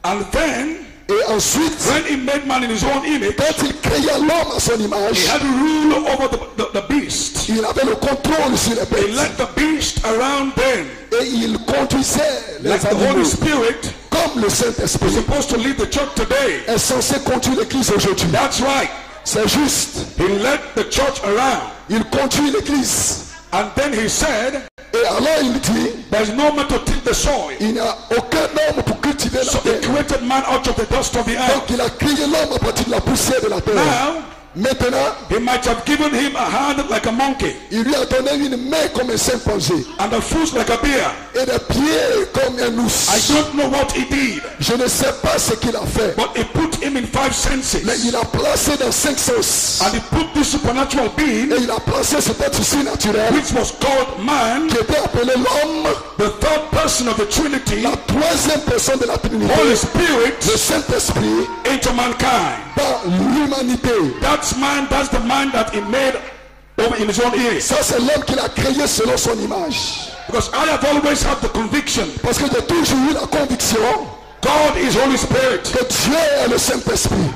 And then, Et ensuite, when he made man in his own image, quand il créa l'homme à son he image, had rule over the beast. il avait le contrôle sur les He bêtes. led the beast around them. Et il conduisait les Like the Holy animaux. Spirit Comme le is Saint-Esprit supposed to lead the church today. est censé conduire l'église aujourd'hui. That's right. C'est juste. He led the church around. Il conduit l'église. And then he said, Et alors il dit, there's no man to till the soil. il n'y a aucun homme pour cultiver So la he terre. created man out of the dust of the Donc earth. il a créé l'homme à partir de la poussière de la terre. Now, Maintenant, he might have given him a hand like a monkey il lui a donné une main comme un chimpanzé and a foot like a bear. et des pieds comme un I ours. don't know what he did, Je ne sais pas ce qu'il a fait, but he put him in 5 senses. mais il a placé dans 5 sens. And he put this supernatural being, Et il a placé cet être surnaturel which was called man, qui était appelé l'homme, the third person of the Trinity, la troisième personne de la Trinité, Holy Spirit, le Saint-Esprit, into mankind. dans l'humanité. That's the man that he made over in his own image. Ça, c'est l'homme qu'il a créé selon son image. Because I have always had the conviction, Parce que j'ai toujours eu la conviction God is Holy Spirit. que Dieu est le Saint-Esprit.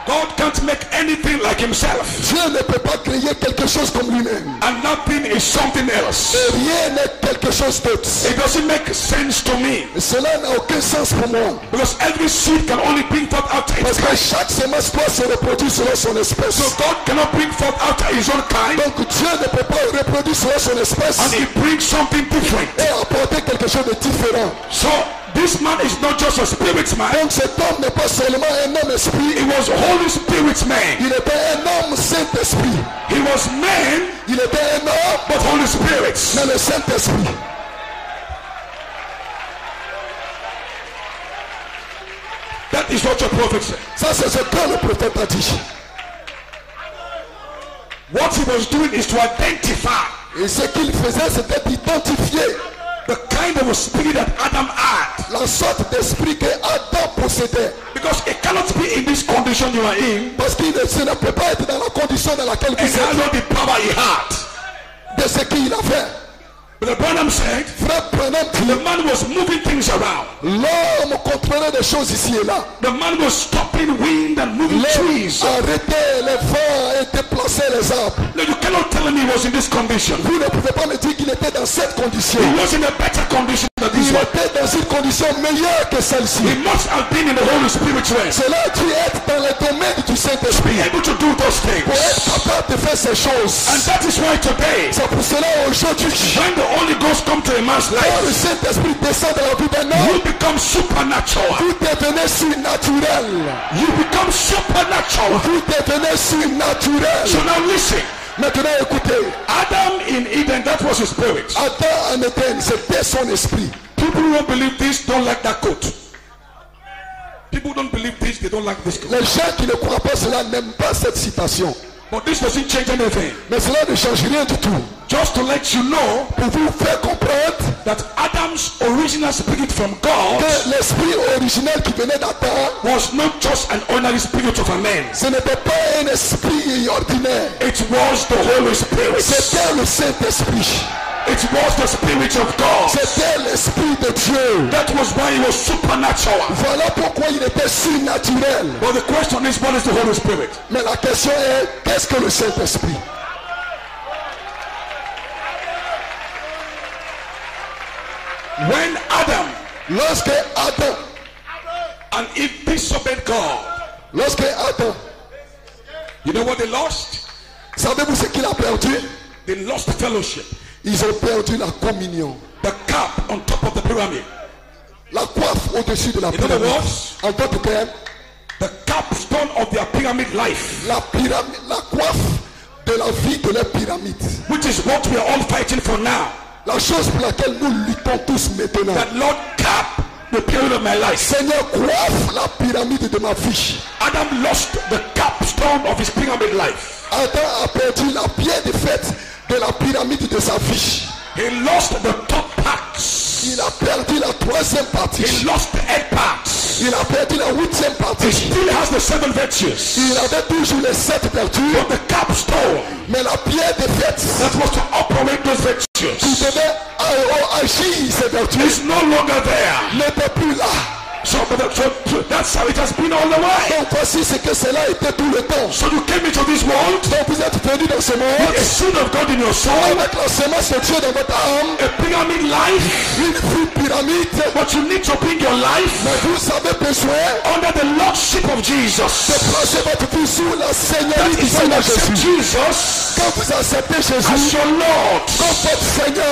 God can't make anything like himself. Dieu ne peut pas créer quelque chose comme lui-même. And nothing is something else. Et rien n'est quelque chose d'autre. It doesn't make sense to me. Et cela n'a aucun sens pour moi. Because every seed can only bring forth after its Parce que kind. chaque semence doit se reproduire selon son espèce. So God cannot bring forth after his own kind Donc Dieu ne peut pas reproduire selon son espèce and he brings something different. et apporter quelque chose de différent. So this man is not just a spirit man. Donc cet homme n'est pas seulement un homme esprit, He was Holy Spirit man. il était un homme Saint-Esprit. He was man, Il était un homme, but Holy Spirit. mais le Saint-Esprit. That is what your prophet said. Ça c'est ce que le prophète a dit. What he was doing is to identify Et ce qu'il faisait, c'était d'identifier the kind of a spirit that Adam had. la sorte d'esprit que Adam possédait. Because it cannot be in this condition you are in Parce qu'il ne peut pas être dans la condition dans laquelle and vous êtes, handle the power he had. de ce qu'il a fait. But the Branham said Frère Branham the dit, man was moving things around. l'homme contrôlait des choses ici et là. The man was stopping wind and moving L'homme trees. arrêtait les vents et déplaçait les arbres. No, you cannot tell me he was in this condition. Vous ne pouvez pas me dire qu'il était dans cette condition. He was in a better condition than this Il one. était dans une condition meilleure que celle-ci. He must have been in the Holy Spirit realm. Cela a dû être dans le domaine du Be Saint-Esprit. able to do those Pour things. être capable de faire ces choses. And that is why today, C'est pour cela aujourd'hui, when the Holy Ghost comes to a man's quand life, le Saint-Esprit descend dans la vie d'un you homme, become supernatural. vous devenez surnaturel. You become supernatural. Vous devenez surnaturel. So now listen. Maintenant écoutez, Adam in Eden, that was his spirit. Adam en Éden, c'était son esprit. People who don't believe this don't like that quote. People don't believe this, they don't like this quote. Les gens qui ne croient pas cela n'aiment pas cette citation. But this doesn't change anything. Mais cela ne change rien du tout. Just to let you know Pour vous faire comprendre that Adam's original spirit from God que l'esprit originel qui venait d'Adam, was not just an ordinary spirit of a man. ce n'était pas un esprit ordinaire. It was the Holy Spirit. C'était le Saint-Esprit. It was the Spirit of God. C'était l'Esprit de Dieu. That was why he was supernatural. Voilà pourquoi il était surnaturel. But the question is, what is the Holy Spirit? Mais la question est, qu'est-ce que le Saint-Esprit? When Adam Lorsque Adam, and Eve disobeyed God, lorsque Adam, you know what they lost? savez-vous ce qu'il a perdu? They lost fellowship. Ils ont perdu la communion. The cap on top of the pyramid. La coiffe au-dessus de la In other pyramide. words, En d'autres termes, the capstone of their pyramid life, la pyramide, la coiffe de la vie de la pyramide. which is what we are all fighting for now. La chose pour laquelle nous luttons tous maintenant. That Lord cap the pyramid of my life. Seigneur, coiffe la pyramide de ma vie. Adam lost the capstone of his pyramid life. Adam a perdu la pierre de fête de la pyramide de sa vie. He lost the top parts. Il a perdu la troisième partie. He lost the head parts. Il a perdu la huitième He partie. still has the 7 virtues. Il avait toujours les 7 vertus. But the capstone Mais la pierre de fête that was to operate those qui virtues devait agir ces vertus is no longer there. n'était plus là. So that's how it has been all the way. Donc voici ce que cela était tout le temps. So you came into this world, Donc vous êtes venus dans ce monde a son of God in your soul, avec la semence de Dieu dans votre âme, a pyramid life, une vie pyramide. but you need to bring your life Mais vous avez besoin under the lordship of Jesus. de placer votre vie sous la That seigneurie du is when you Seigneur accept Jésus. Jesus Quand vous acceptez as Jésus your Lord, comme votre you Seigneur,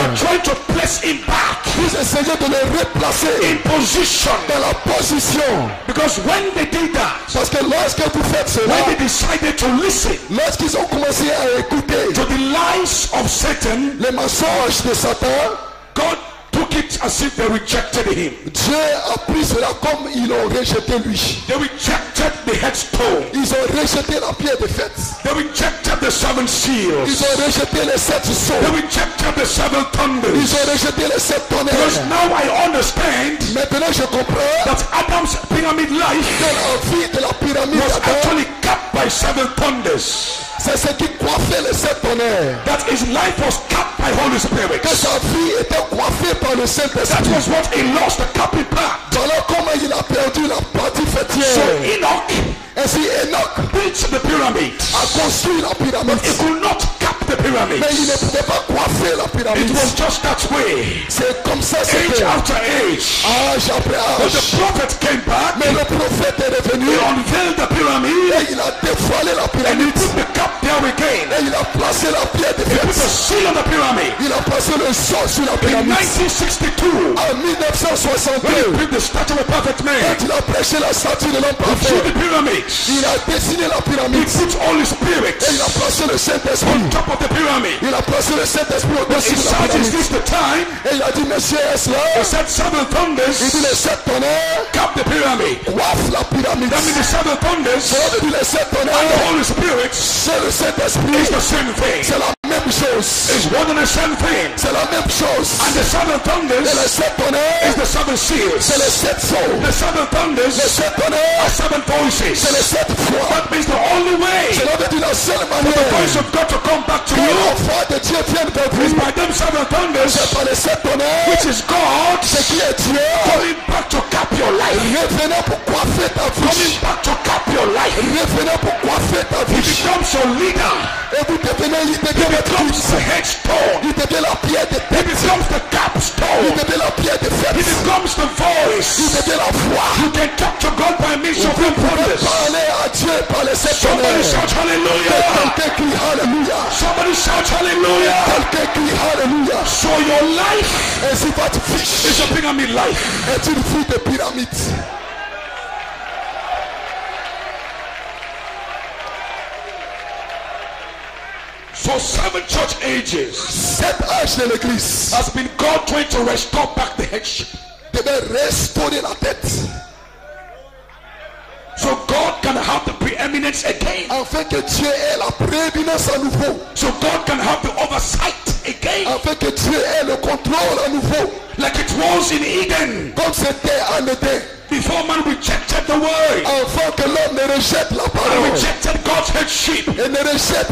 are trying to place him back vous essayez de le replacer in position. dans la position. Because when they did that, Parce que lorsque vous faites cela, when they decided to listen lorsqu'ils ont commencé à écouter to the lies of Satan, les mensonges de Satan, God took it as if they rejected him. Dieu a pris cela comme ils l'ont rejeté lui. They rejected the headstone. Ils ont rejeté la pierre de fête. They rejected the seven seals. Ils ont rejeté les 7 They sceaux. rejected the seven Ils thunders. ont rejeté les 7 Because tonnerres. now I understand Maintenant je comprends that Adam's pyramid life que la vie de la pyramide was d'Adam, actually capped by seven thunders. c'est ce qui coiffait les 7 tonnerres. That his life was capped by Holy Spirit. Que sa vie était coiffée par le That Saint-Esprit. was what he lost, the capping part. Voilà comment il a perdu la partie So fêtière. Enoch Ainsi Enoch built the pyramid. a construit la pyramide. He could not cap the pyramid. Mais il ne pouvait pas coiffer la It pyramide. was just that way. C'est comme ça Age c'était. after age. Âge après When the âge. prophet came back, Mais le prophète est revenu he unveiled the pyramid et il a dévoilé la and he pyramide. put the cap there again. Et il a placé la pierre de He put the fête. seal on the pyramid. Il a placé le sang sur la In pyramide. 1962, En when he 1962, built the statue of a perfect man, quand il a prêché la statue de l'homme he drew parfait, the pyramid. il a dessiné la He pyramide. put Holy Spirit Et il a placé le Saint-Esprit. on top of the pyramid. Il a placé le Saint-Esprit He au-dessus de la said, is pyramide. this the time? Et il a dit, monsieur, est-ce He là? said, seven Il dit, thunders les 7 tonnerres cap the pyramid. coiffent la pyramide. That means the seven thunders Cela veut dire les 7 and the tonnerres, Holy Spirit c'est le Saint-Esprit. is the same thing. C'est la même chose. It's one and the same thing. C'est la même chose. And the seven Et les thunders 7 tonnerres, is the seven seals. c'est les 7 sceaux. The seven Les thunders 7 tonnerres, are seven c'est voices. les 7 fois. That means the only way Cela veut dire la seule for the voice manière of God to come back to que you l'enfant de Dieu vienne vers is vous. by them seven thunders, C'est par les 7 tonnerres, which is God c'est qui est Dieu. coming back to cap your life. Revenez pour coiffer ta Coming vie. back to cap your life. Revenez pour coiffer ta He vie. becomes your leader. Et vous devenez, il He devient votre becomes Christ. the headstone. Il devient la pierre de He tête. becomes the Il capstone. devient la pierre de He fête. becomes the Il voice. devient la voix. You can talk to God by means of Vous them pouvez thunders. parler à Dieu par les 7 Somebody tonnerres. shout hallelujah. Quelqu'un crie Alléluia. Somebody shout hallelujah. Quelqu'un crie Alléluia. So your life Ainsi votre vie is a pyramid life. est une vie de pyramide. So 7 church ages 7 âges de l'église has been God trying to restore back the headship. devait restaurer la tête So God can have the preeminence again. afin que Dieu ait la prééminence à nouveau, So God can have the oversight again. afin que Dieu ait le contrôle à nouveau, Like it was in Eden. comme c'était en Éden, Before man rejected the word afin que l'homme ne rejette la and parole rejected God's headship et ne rejette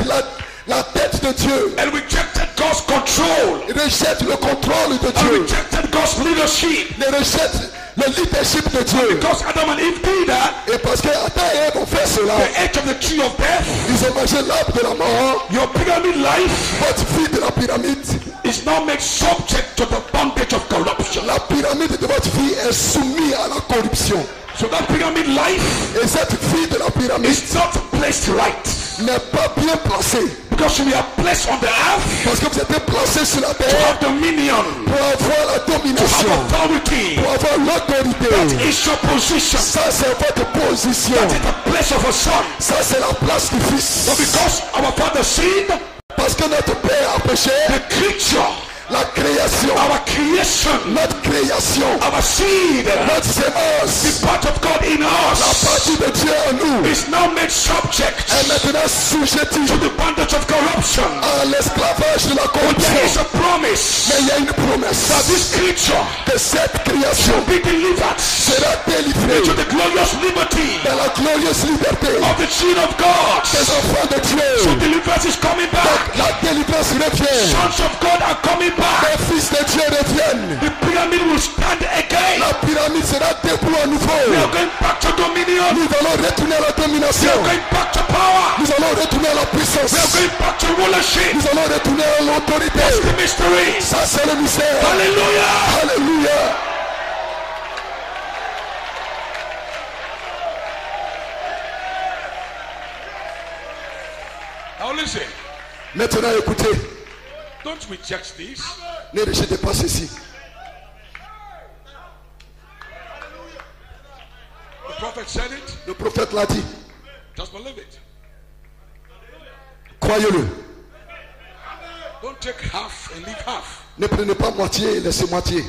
la tête de Dieu, and rejected God's control il rejette le contrôle de and Dieu, rejected God's leadership. ne rejette le leadership de Dieu. Because Adam and Eve did that, Et parce que Adam et Ève ont fait cela, the edge of the tree of death, ils ont mangé l'arbre de la mort. your pyramid life Votre vie de la pyramide, is now made subject to the bondage of corruption. la pyramide de votre vie est soumise à la corruption. So that pyramid life Et cette vie de la pyramide is not placed right. n'est pas bien placée. Because we are placed on the earth Parce que vous êtes placé sur la to terre have dominion, pour avoir la to have domination, authority. pour avoir l'autorité. That is your position. Ça, c'est votre position. That is the place of a son. Ça, c'est la place du Fils. But because our father sinned, Parce que notre Père a péché, the creature, la création, our creation, notre création, our seed, notre sémence, the part of God in la us, partie de Dieu en nous, is now made subject est maintenant sujettie to the bondage of corruption. à l'esclavage de la But there is corruption. a promise Mais il y a une promesse that this creature que cette création shall be delivered sera délivrée into the glorious liberty dans la glorieuse liberté of the children of God. des enfants de So Dieu. deliverance is coming back. La délivrance revient. Sons of God are coming back. Les fils de Dieu reviennent. The pyramid will stand again. La pyramide sera debout à We nouveau. are going back to dominion. Nous allons retourner à la We domination. are going back to power. Nous allons retourner à la We are puissance. going back to rulership. Nous allons retourner à l'autorité. That's the mystery. Ça, c'est le mystère. Hallelujah. Alléluia. Now listen. Maintenant, écoutez. Don't reject this. Ne rejetez pas ceci. The prophet said it. Le prophète l'a dit. Just believe it. Croyez-le. Don't take half and leave half. Ne prenez pas moitié et laissez moitié.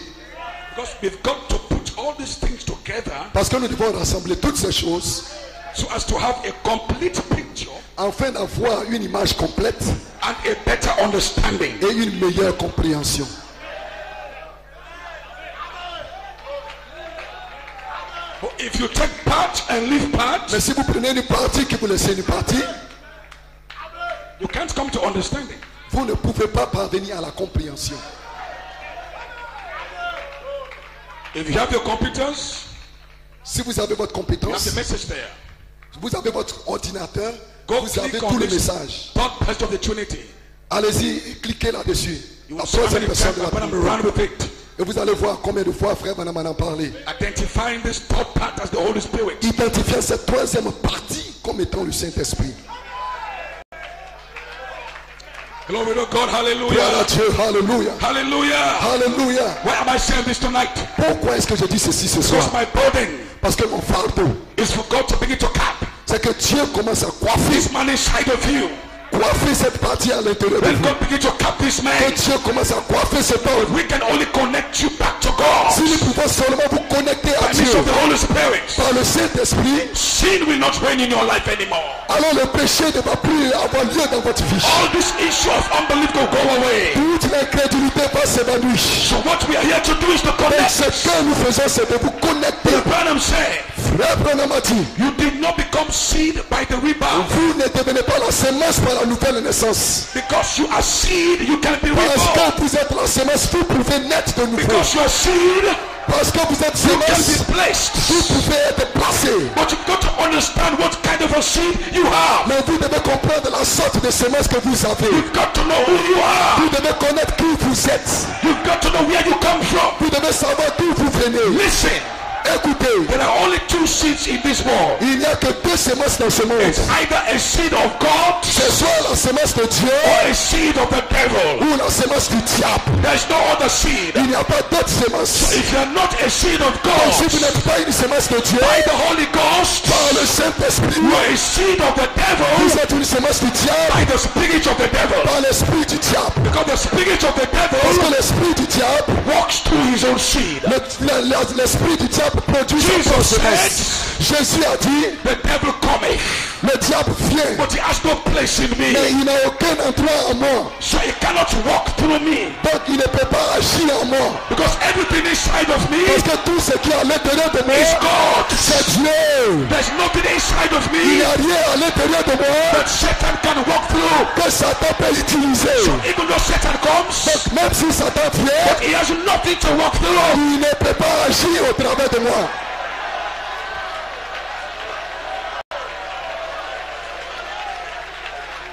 Because we've got to put all these things together Parce que nous devons rassembler toutes ces choses so as to have a complete picture afin d'avoir une image complète and a better understanding. et une meilleure compréhension. But if you take part and leave part, Mais si vous prenez une partie que vous laissez une partie, you can't come to understanding. vous ne pouvez pas parvenir à la compréhension. If you have your computers, Si vous avez votre you have compétence, the message there. vous avez votre ordinateur, Go vous avez click tous on les this messages. third person of the Trinity. Allez-y et cliquez là-dessus. You La will see how troisième many personne times de la I'm Trinité. run with it. Et vous allez voir combien de fois frère Branham en a parlé. Identifying this third part as the Holy Spirit. Identifiant cette troisième partie comme étant le Saint-Esprit. Glory to God. Gloire à Hallelujah. Dieu, alléluia. Hallelujah. Alléluia. Why am I saying this tonight? Pourquoi est-ce que je dis ceci ce soir? Because my burden Parce que mon fardeau, is for God to begin to cap c'est que Dieu commence à coiffer, this man inside of you. coiffer cette partie à l'intérieur de When vous. God begin to cap this man, Que Dieu commence à coiffer cet homme. we can only connect you back to God. Si nous pouvons seulement vous connecter à By Dieu means of the Holy Spirit, par le Saint-Esprit, sin will not reign in your life anymore. alors le péché ne va plus avoir lieu dans votre vie. All this issue of unbelief will go away. Toute l'incrédulité va s'évanouir. So what we are here to do is to Donc connect. ce que nous faisons, c'est de vous connecter. Branham said, Frère Branham a dit, you did not become seed by the rebound. vous ne devenez pas la semence par la nouvelle naissance. Because you are seed, you can be Parce reborn. que vous êtes la semence, vous pouvez naître de nouveau. Because you are seed, Parce que vous êtes you can semence, be placed. vous pouvez être placé. But you've got to understand what kind of a seed you have. Mais vous devez comprendre la sorte de semence que vous avez. You've got to know who you are. Vous devez connaître qui vous êtes. You've got to know where you come from. Vous devez savoir d'où vous venez. Listen, Écoutez, there are only two seeds in this world. il n'y a que deux semences dans ce monde. It's either a seed of God C'est soit la semence de Dieu or a seed of the devil. ou la semence du diable. There's no other seed. Il n'y a pas d'autre semence. If you're not a seed of Donc si vous God, n'êtes pas une semence de Dieu, by the Holy Ghost, par le Saint-Esprit, you're a seed of the vous devil êtes une semence du diable, by the spirit of the devil. par l'esprit du diable. Because the spirit of the Parce que devil l'esprit du diable, walks through his own seed. l'esprit du diable produit sa Jesus propre said, semence. Jésus a dit, the devil cometh, le diable vient, but he has no place in me. mais il n'a aucun endroit en moi. So he cannot walk through me. Donc il ne peut pas agir en moi. Because everything inside of me Parce que tout ce qui est à l'intérieur de moi, is God. c'est Dieu. There's nothing inside of Il n'y me a rien à l'intérieur de moi that Satan can walk through. que Satan peut utiliser. Even though Satan comes, Donc même si Satan vient, he has nothing to walk through. il ne peut pas agir au travers de moi.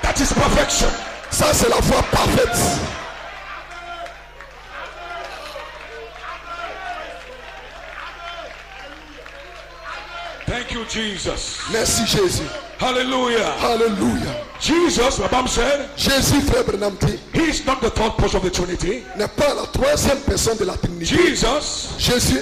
That is perfection. Ça c'est la foi parfaite. Thank you, Jesus. Merci Jésus. Hallelujah. Alléluia. Jesus, Rabam said, Jésus, frère Branham dit, he is not the third person of the Trinity. n'est pas la troisième personne de la Trinité. Jesus Jésus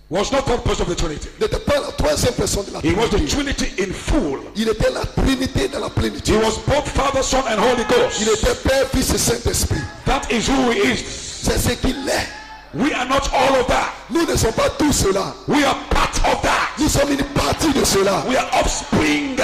was not third person of the Trinity. n'était pas la troisième personne de la He was the Trinité. Trinity in full. Il était la Trinité dans la He plénitude. was both Father, Son, and Holy Il Ghost. était Père, Fils et Saint-Esprit. That is who he is. C'est ce qu'il est. We are not all of that. Nous ne sommes pas tous cela. We are part of that. Nous sommes une partie de cela. We are offspring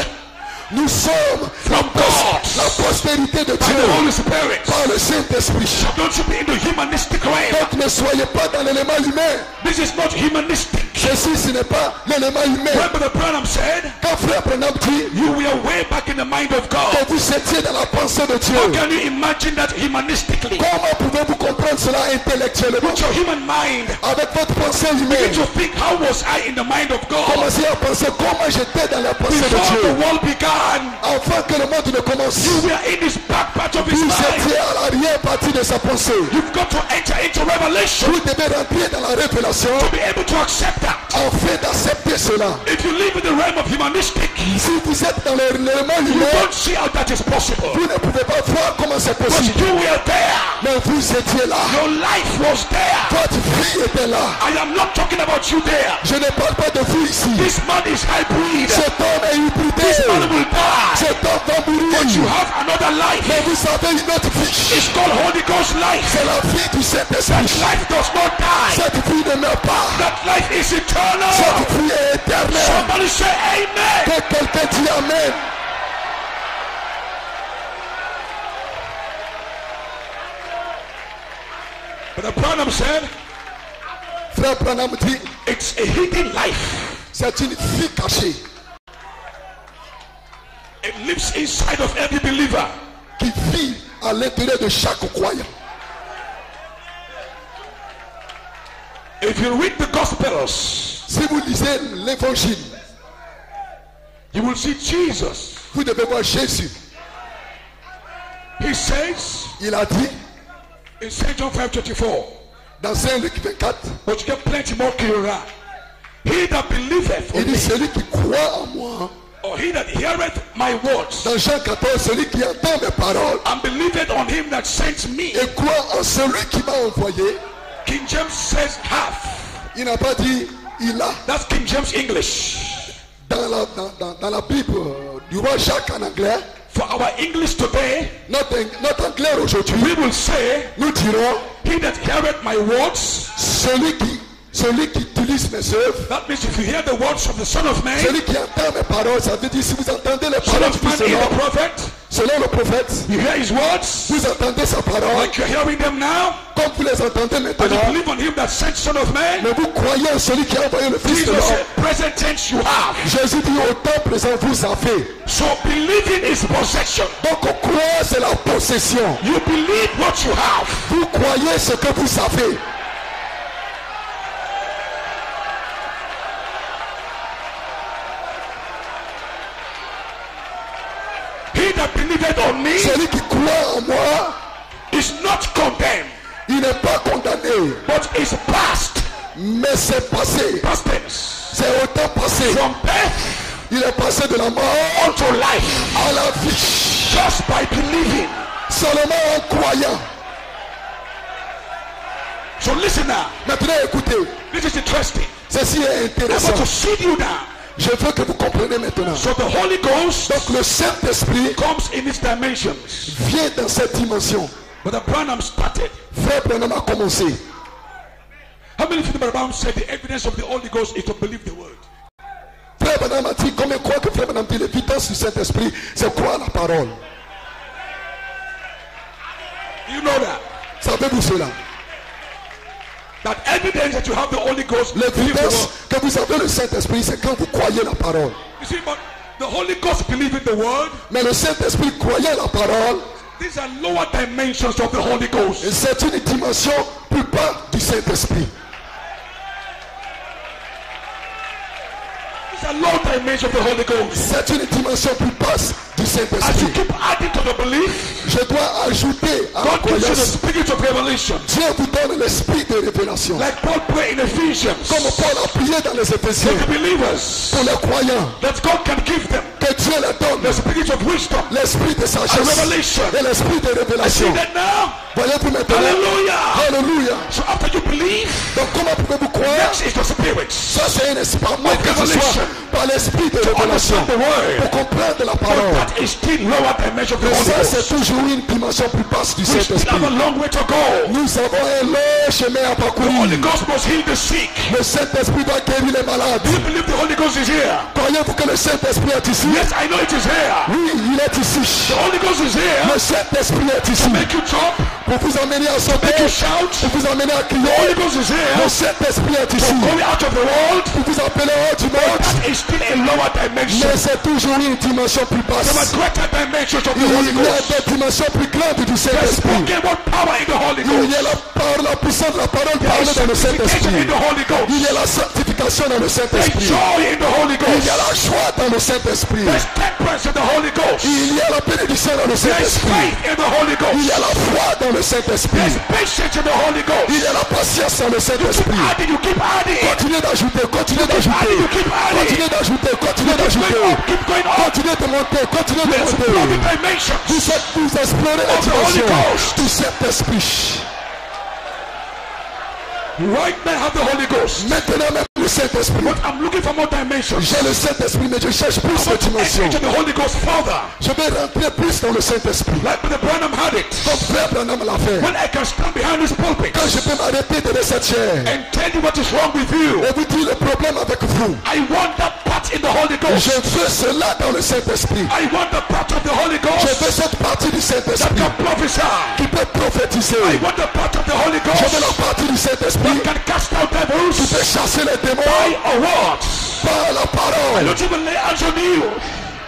Nous sommes from God la postérité de by Dieu the Holy Spirit. par le Saint-Esprit. Don't you be in the humanistic realm. Donc ne soyez pas dans l'élément humain. This is not humanistic. Ceci, ce n'est pas l'élément humain. Remember the Branham said, Quand frère Branham dit you were way back in the mind of God. que vous étiez dans la pensée de Dieu, How can you imagine that humanistically? comment pouvez-vous comprendre cela intellectuellement? With your human mind, Avec votre pensée humaine, begin to think, how was I in the mind of God commencez à penser comment j'étais dans la pensée de before the Dieu. world began? Avant que le monde ne commence, You were in this back part of his vous mind. étiez à l'arrière-partie de sa pensée. You've got to enter into revelation Vous devez rentrer dans la révélation to be able to accept that. afin d'accepter cela. If you live in the realm of humanistic, Si vous êtes dans l'élément you humain, don't see how that is possible. vous ne pouvez pas voir comment c'est But possible. you were there. Mais vous étiez là. Your life was there. Votre vie était là. I am not talking about you there. Je ne parle pas de vous ici. This man is hybrid. Cet homme est hybridé. This man will die. Cet homme va But you mourir. have another life. Mais vous avez une autre vie. It's called Holy Ghost life. C'est la vie du Saint-Esprit. Life does not die. Cette vie ne meurt pas. That life is eternal. Cette vie est éternelle. Somebody say amen. Que quelqu'un dise Amen. But the Branham said, Frère Branham dit, it's a hidden life. c'est une vie cachée It lives inside of every believer. qui vit à l'intérieur de chaque croyant. If you read the Gospels, Si vous lisez l'évangile, you will see Jesus. vous devez voir Jésus. He says Il a dit in St. John 5:24, dans Saint Luc 24, but you get plenty more clearer. He that believeth on il dit me, celui qui croit en moi. or he that heareth my words, Dans Jean 14, celui qui entend mes paroles and believeth on him that sent me. et croit en celui qui m'a envoyé. King James says have. Il n'a pas dit il a. That's King James English. Dans la Bible du roi Jacques en anglais, For our English today, notre anglais aujourd'hui, we will say, nous dirons he that heareth my words. celui qui utilise mes œuvres, That means if you hear the words of the Son of Man, celui qui entend mes paroles, ça veut dire si vous entendez les Son paroles of du Man is Seigneur, a prophet, selon le prophète, you hear his words, vous entendez sa parole, like you're hearing them now, comme vous les entendez and you maintenant, believe on him that sent Son of Man. mais vous croyez en celui qui a envoyé le Fils de Jesus l'homme. said, present tense you have. Jésus dit au temps présent vous avez. So believing is possession. Donc croire c'est la possession. You believe what you have. Vous croyez ce que vous savez. He that believeth on me Celui qui croit en moi, is not condemned, il n'est pas condamné, but is past. mais c'est passé. Past tense. C'est au temps passé. From death Il est passé de la mort unto life. à la vie. Just by believing. Seulement en croyant. So listen now. Maintenant écoutez, This is interesting. ceci est I intéressant. want to sit you down. Je veux que vous compreniez maintenant. So the Holy Ghost Donc le Saint-Esprit comes in its dimensions. vient dans cette dimension. But the Branham started. Frère Branham a commencé. How many of you know the Bible said the evidence of the Holy Ghost is to believe the word? Frère Branham a dit, combien croit que Frère Branham dit l'évidence du Saint-Esprit, c'est croire la parole. You know that. Savez-vous cela? That evidence that you have the Holy Ghost, believe the L'évidence word. que vous avez le Saint-Esprit, c'est quand vous croyez la parole. You see, but the Holy Ghost believing the word, Mais le Saint-Esprit croyait la parole, these are lower dimensions of the Holy Ghost. et c'est une dimension plus bas du Saint-Esprit. These are low dimensions of the Holy Ghost. C'est une dimension plus basse du As you Saint-Esprit. keep adding to the belief, Je dois ajouter à la God gives you the croyance. spirit of revelation. Dieu vous donne l'esprit de révélation. Like Paul prayed in Ephesians. Comme Paul a prié dans les For Éphésiens the believers, pour les croyants, that God can give them que Dieu leur donne the spirit of wisdom l'esprit de and sagesse revelation. et l'esprit de I see révélation. that now. Voyez-vous maintenant? Hallelujah. Alléluia. So after you believe, Donc comment pouvez-vous croire? next is the spirit. Ça c'est un esprit, à moins Of que ce soit revelation. par l'esprit de To révélation understand the word. pour comprendre la But parole. that is still lower dimension of the Et Holy ça c'est Ghost. toujours une dimension plus basse du We still have a Saint-Esprit. long way to go. Nous avons un long chemin à The Holy parcourir. Ghost must heal the sick. Le Saint-Esprit doit guérir les malades. Do you believe the Holy Ghost is here? Croyez-vous que le Saint-Esprit est ici? Yes, I know it is here. Oui, il est ici. The Holy Ghost is here. Le Saint-Esprit est ici. Make you jump, Pour vous emmener à make sauter, you shout. pour vous emmener à The Holy crier. Ghost is Le here. Saint-Esprit est ici. Going out of the world. Pour vous appeler hors du monde. That is still a lower dimension. Mais c'est toujours une dimension plus From a basse. greater dimensions of the Il Holy y a Ghost. des dimensions plus grandes du There's Saint-Esprit. spoken word power in the Holy Il y a Ghost. la puissance de la parole There is parlée dans le sanctification Saint-Esprit. in the Holy Ghost. Il y a la sanctification dans le There's Saint-Esprit. joy in the Holy Il y a la Ghost. joie dans le Saint-Esprit. There's temperance in the Holy Ghost. Il y a la bénédiction dans le There's Saint-Esprit. faith in the Holy Il y a Ghost. la foi dans le Saint-Esprit. There's patience in the Holy Il Ghost. y a la patience dans le Keep Saint-Esprit. adding, you keep adding. Continuez d'ajouter, continuez Keep d'ajouter. adding, you keep adding. Continuez d'ajouter, continuez Keep going d'ajouter. up, keep going up. Continuez de monter, continuez de There's monter. bloody dimensions. Vous explorez la Of the Holy dimension Ghost. du Saint-Esprit. Right now, have the Holy Ghost. Maintenant même le Saint-Esprit. But I'm looking for more dimensions. J'ai le Saint-Esprit, mais je cherche plus I de want to enter dimensions. into the Holy Ghost further. Je vais rentrer plus dans le Saint-Esprit. Like Brother Branham had it. Comme Frère Branham l'a fait. When I can stand behind this pulpit Quand je peux m'arrêter de cette chair and tell you what is wrong with you. et vous dire le problème avec vous. I want that part in the Holy Ghost. Je veux cela dans le Saint-Esprit. I want the part of the Holy Je Ghost veux cette partie du that Saint-Esprit can prophesy. qui peut prophétiser. I want the part of the Holy Je veux la Ghost partie du Saint-Esprit that can cast out qui peut devils chasser les démons by a word. par la I parole, don't even lay hands on you.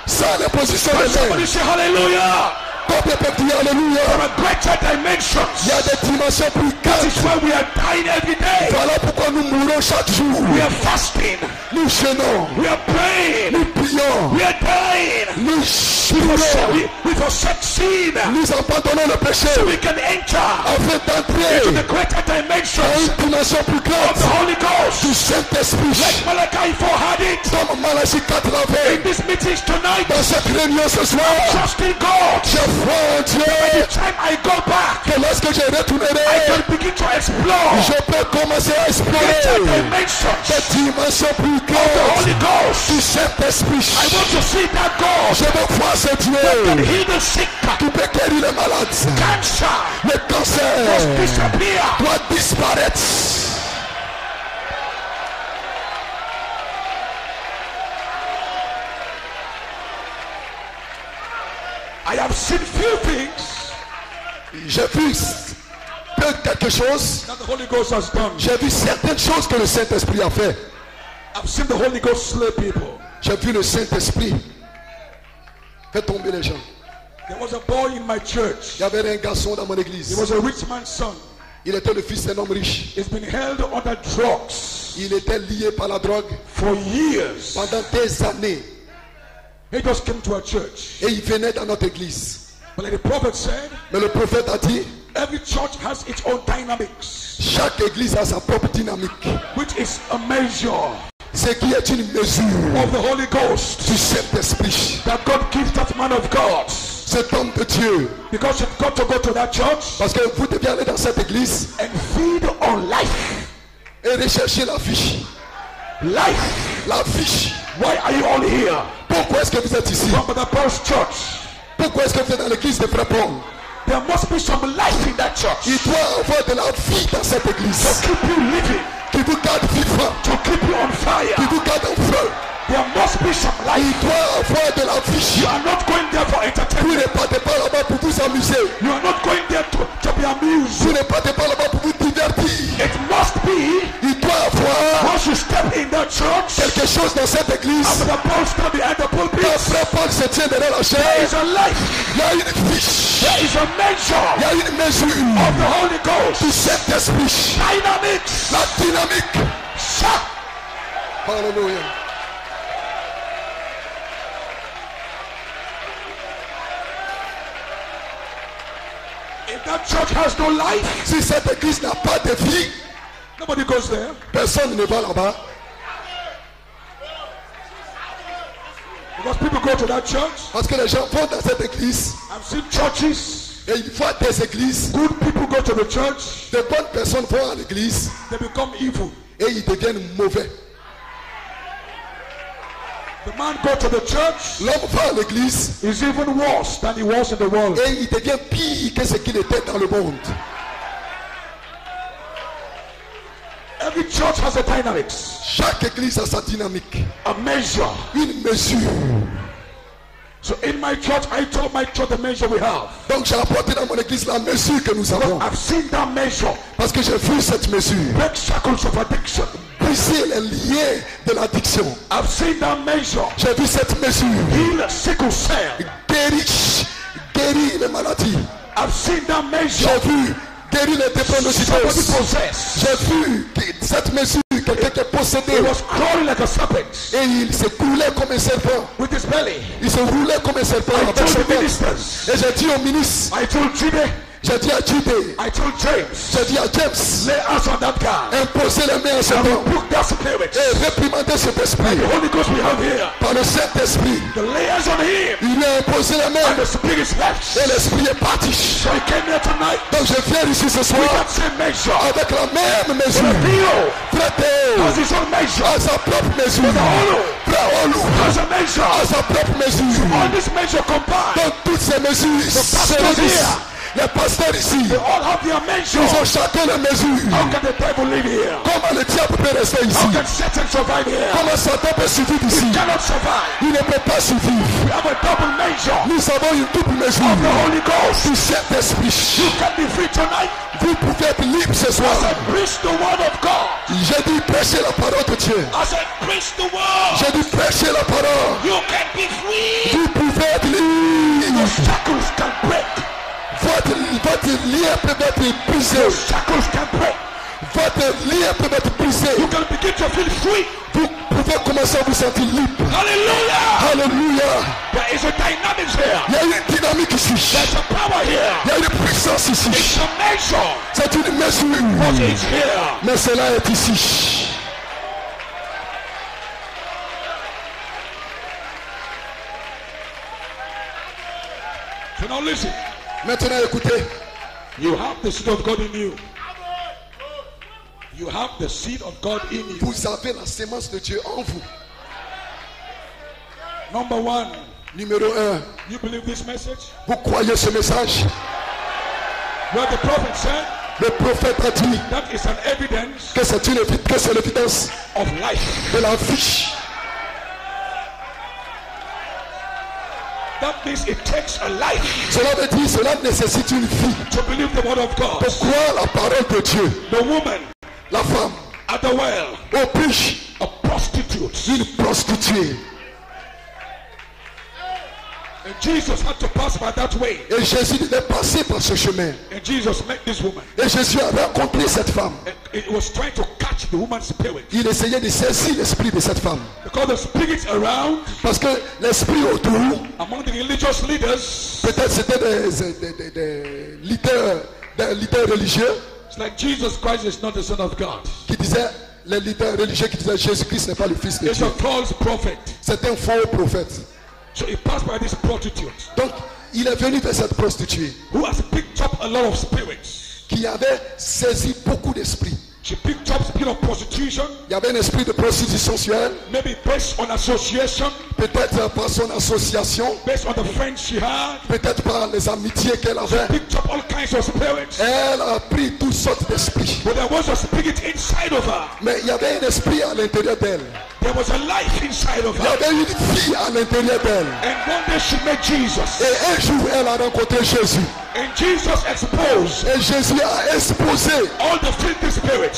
sans les positions But de somebody main. say hallelujah. Combien peuvent dire Alléluia? There are greater dimensions. Il y a des dimensions plus That is grandes. why we are dying every day. Voilà pourquoi nous mourons chaque jour. We are fasting. Nous jeûnons, We are praying. nous prions, We are dying. nous prions. We forsake sin Nous abandonnons le péché so we can enter afin d'entrer into the greater dans dimensions une dimension plus of the grande Holy Ghost. du Saint-Esprit. Like Malachi 4 had it. Comme Malachie 4 l'avait. In this meetings tonight, Dans cette réunion ce soir, trust in God. j'ai foi en Dieu Every time I go back, que lorsque je I retournerai, can begin to explore je peux commencer à greater explorer dimensions des dimensions plus of the Holy grandes Ghost. du Saint-Esprit. I want to see that God Je veux voir ce can Dieu heal the sick. qui peut guérir les malades. Cancer Le must cancer disappear. doit disparaître. I have seen few things J'ai vu quelque chose. that the Holy Ghost has done. J'ai vu certaines choses que le Saint-Esprit a fait. I've seen the Holy Ghost slay people. J'ai vu le Saint-Esprit faire tomber les gens. There was a boy in my church. Il y avait un garçon dans mon He église. was a rich man's son. Il était le fils d'un homme riche. He's been held under drugs Il était lié par la drogue for years. pendant des années. He just came to our church. Et il venait dans notre église. But like the prophet said, Mais le prophète a dit, every church has its own dynamics, chaque église a sa propre dynamique. which is a measure Ce qui est une mesure of the Holy Ghost du Saint-Esprit. that God gives that man of God. Cet homme de Dieu. Because you've got to go to that church Parce que vous devez aller dans cette église and feed on life. et rechercher la fiche. Life. La fiche. Why are you all here? Pourquoi est-ce que vous êtes ici? From the Paul's church. Pourquoi est-ce que vous êtes dans l'église de Frère Paul? There must be some life in that church Il doit avoir de la vie dans cette to église. keep you living, Qui vous garde vivant. to keep you on Qui fire. vous garde en feu. There must be some Il life. doit avoir de la vie. You are not going there for Vous entertainment. ne partez pas là-bas pour vous amuser. You are not going there to be amused. Vous ne partez pas là-bas pour vous divertir. It must be, Il doit avoir once you step in that church, quelque chose dans cette église. after the Paul stand behind the pulpit, Quand Frère Paul se tient derrière la there chaise, is a life. il y a une fiche. There is a Il measure y a une mesure of the Holy Ghost. du Saint-Esprit. Dynamics. La dynamique. Shout. Alléluia. If that church has no life, Si cette église n'a pas de vie, nobody goes there. personne ne va là-bas. Because people go to that church. Parce que les gens vont dans cette église I've seen churches. et ils voient des églises. Good people go to the church. De bonnes personnes vont à l'église They become evil. et ils deviennent mauvais. The man go to the church L'homme va à l'église is even worse than he was in the world. et il devient pire que ce qu'il était dans le monde. Every church has a dynamics, Chaque église a sa dynamique, a measure. une mesure. So in my church, I told my church the measure we have. Donc j'ai apporté dans mon église la mesure que nous avons. I've seen that measure. Parce que j'ai vu cette mesure. Break shackles of addiction. Briser les liens de l'addiction. I've seen that measure. J'ai vu cette mesure. Heal sickle cell. Guérir les maladies. I've seen that measure. J'ai vu guérir les Somebody drépanocytoses. possessed. J'ai vu cette mesure, quelqu'un qui est possédé. He was crawling like a serpent Et il se coulait comme un serpent. with his belly. Il se roulait comme un serpent I avec told son the ventre. ministers. Et j'ai dit au ministre, I told Jude. j'ai dit à Jude, I told James. j'ai dit à James, Lay hands on that guy. imposez les mains à cet And homme rebuke that spirit. et réprimandez cet esprit The Holy Ghost we have here. par le Saint-Esprit. The lay hands on him. Il lui a imposé les And mains the spirit left. et l'esprit est parti. So he came here tonight Donc je viens ici ce with soir that same measure. avec la même The mesure. Theo Frère Théo, has his own measure. à sa propre mesure. Olo Frère Olu, has a measure. à sa propre mesure. All this measure combined. Donc toutes ces mesures se pastors réunissent. here. Les pasteurs ici, They all have their measure. ils ont chacun la mesure. How can the devil live here? Comment le diable peut rester ici? How can Satan survive here? Comment Satan peut survivre ici? He cannot survive. Il ne peut pas survivre. We have a double measure Nous avons une double mesure of the Holy Ghost. du Saint-Esprit. You can be free tonight. Vous pouvez être libre ce I soir. said, preach the word of God. J'ai dit prêcher la parole de Dieu. I said, preach the word. J'ai dit prêcher la parole. You can be free. Vous pouvez être The libre. shackles can break. Votre lien peut être brisé. The shackles can break. Votre lien peut être brisé. You can begin to feel free. Vous pouvez commencer à vous sentir libre. Hallelujah. Alléluia. There is a dynamic here. Il y a une dynamique ici. There's a power here. Il y a une puissance ici. It's a measure. C'est une mesure. But it's here. Mais cela est ici. So now listen. Maintenant écoutez. You have the seed of God in you. You have the seed of God in you. Vous avez la sémence de Dieu en vous. Number one, Numéro 1. you believe this message? Vous croyez ce message? Where the prophet said Le prophète a dit that is an evidence que c'est l'évidence of life. de la vie. That means it takes a life Cela veut dire, cela nécessite une vie. to believe the word of God. Pourquoi la parole de Dieu? The woman La femme, at the well, au puits, a prostitute. une prostituée. And Jesus had to pass by that way. Et Jésus devait passer par ce chemin. And Jesus met this woman. Et Jésus a rencontré cette femme. And it was trying to catch the woman's spirit. Il essayait de saisir l'esprit de cette femme. Because the spirits around, Parce que l'esprit autour, among the religious leaders, peut-être c'était des leaders religieux it's like Jesus Christ is not the Son of God. qui disaient, les leaders religieux qui disaient Jésus-Christ n'est pas le Fils de It's Dieu. a false prophet. C'est un faux prophète. So he passed by this prostitute Donc, il est venu vers cette prostituée who has picked up a lot of spirits. qui avait saisi beaucoup d'esprits. She picked up spirit of prostitution, Il y avait un esprit de prostitution sur elle, maybe based on association, peut-être par son association, based on the friends she had. peut-être par les amitiés qu'elle avait. Picked up all kinds of spirits. Elle a pris toutes sortes d'esprits. But there was a spirit inside of her. Mais il y avait un esprit à l'intérieur d'elle. There was a life inside of Il y her. avait une vie à l'intérieur d'elle. And one day she met Jesus. Et un jour, elle a rencontré Jésus. And Jesus exposed Et Jésus a exposé all the filthy spirits.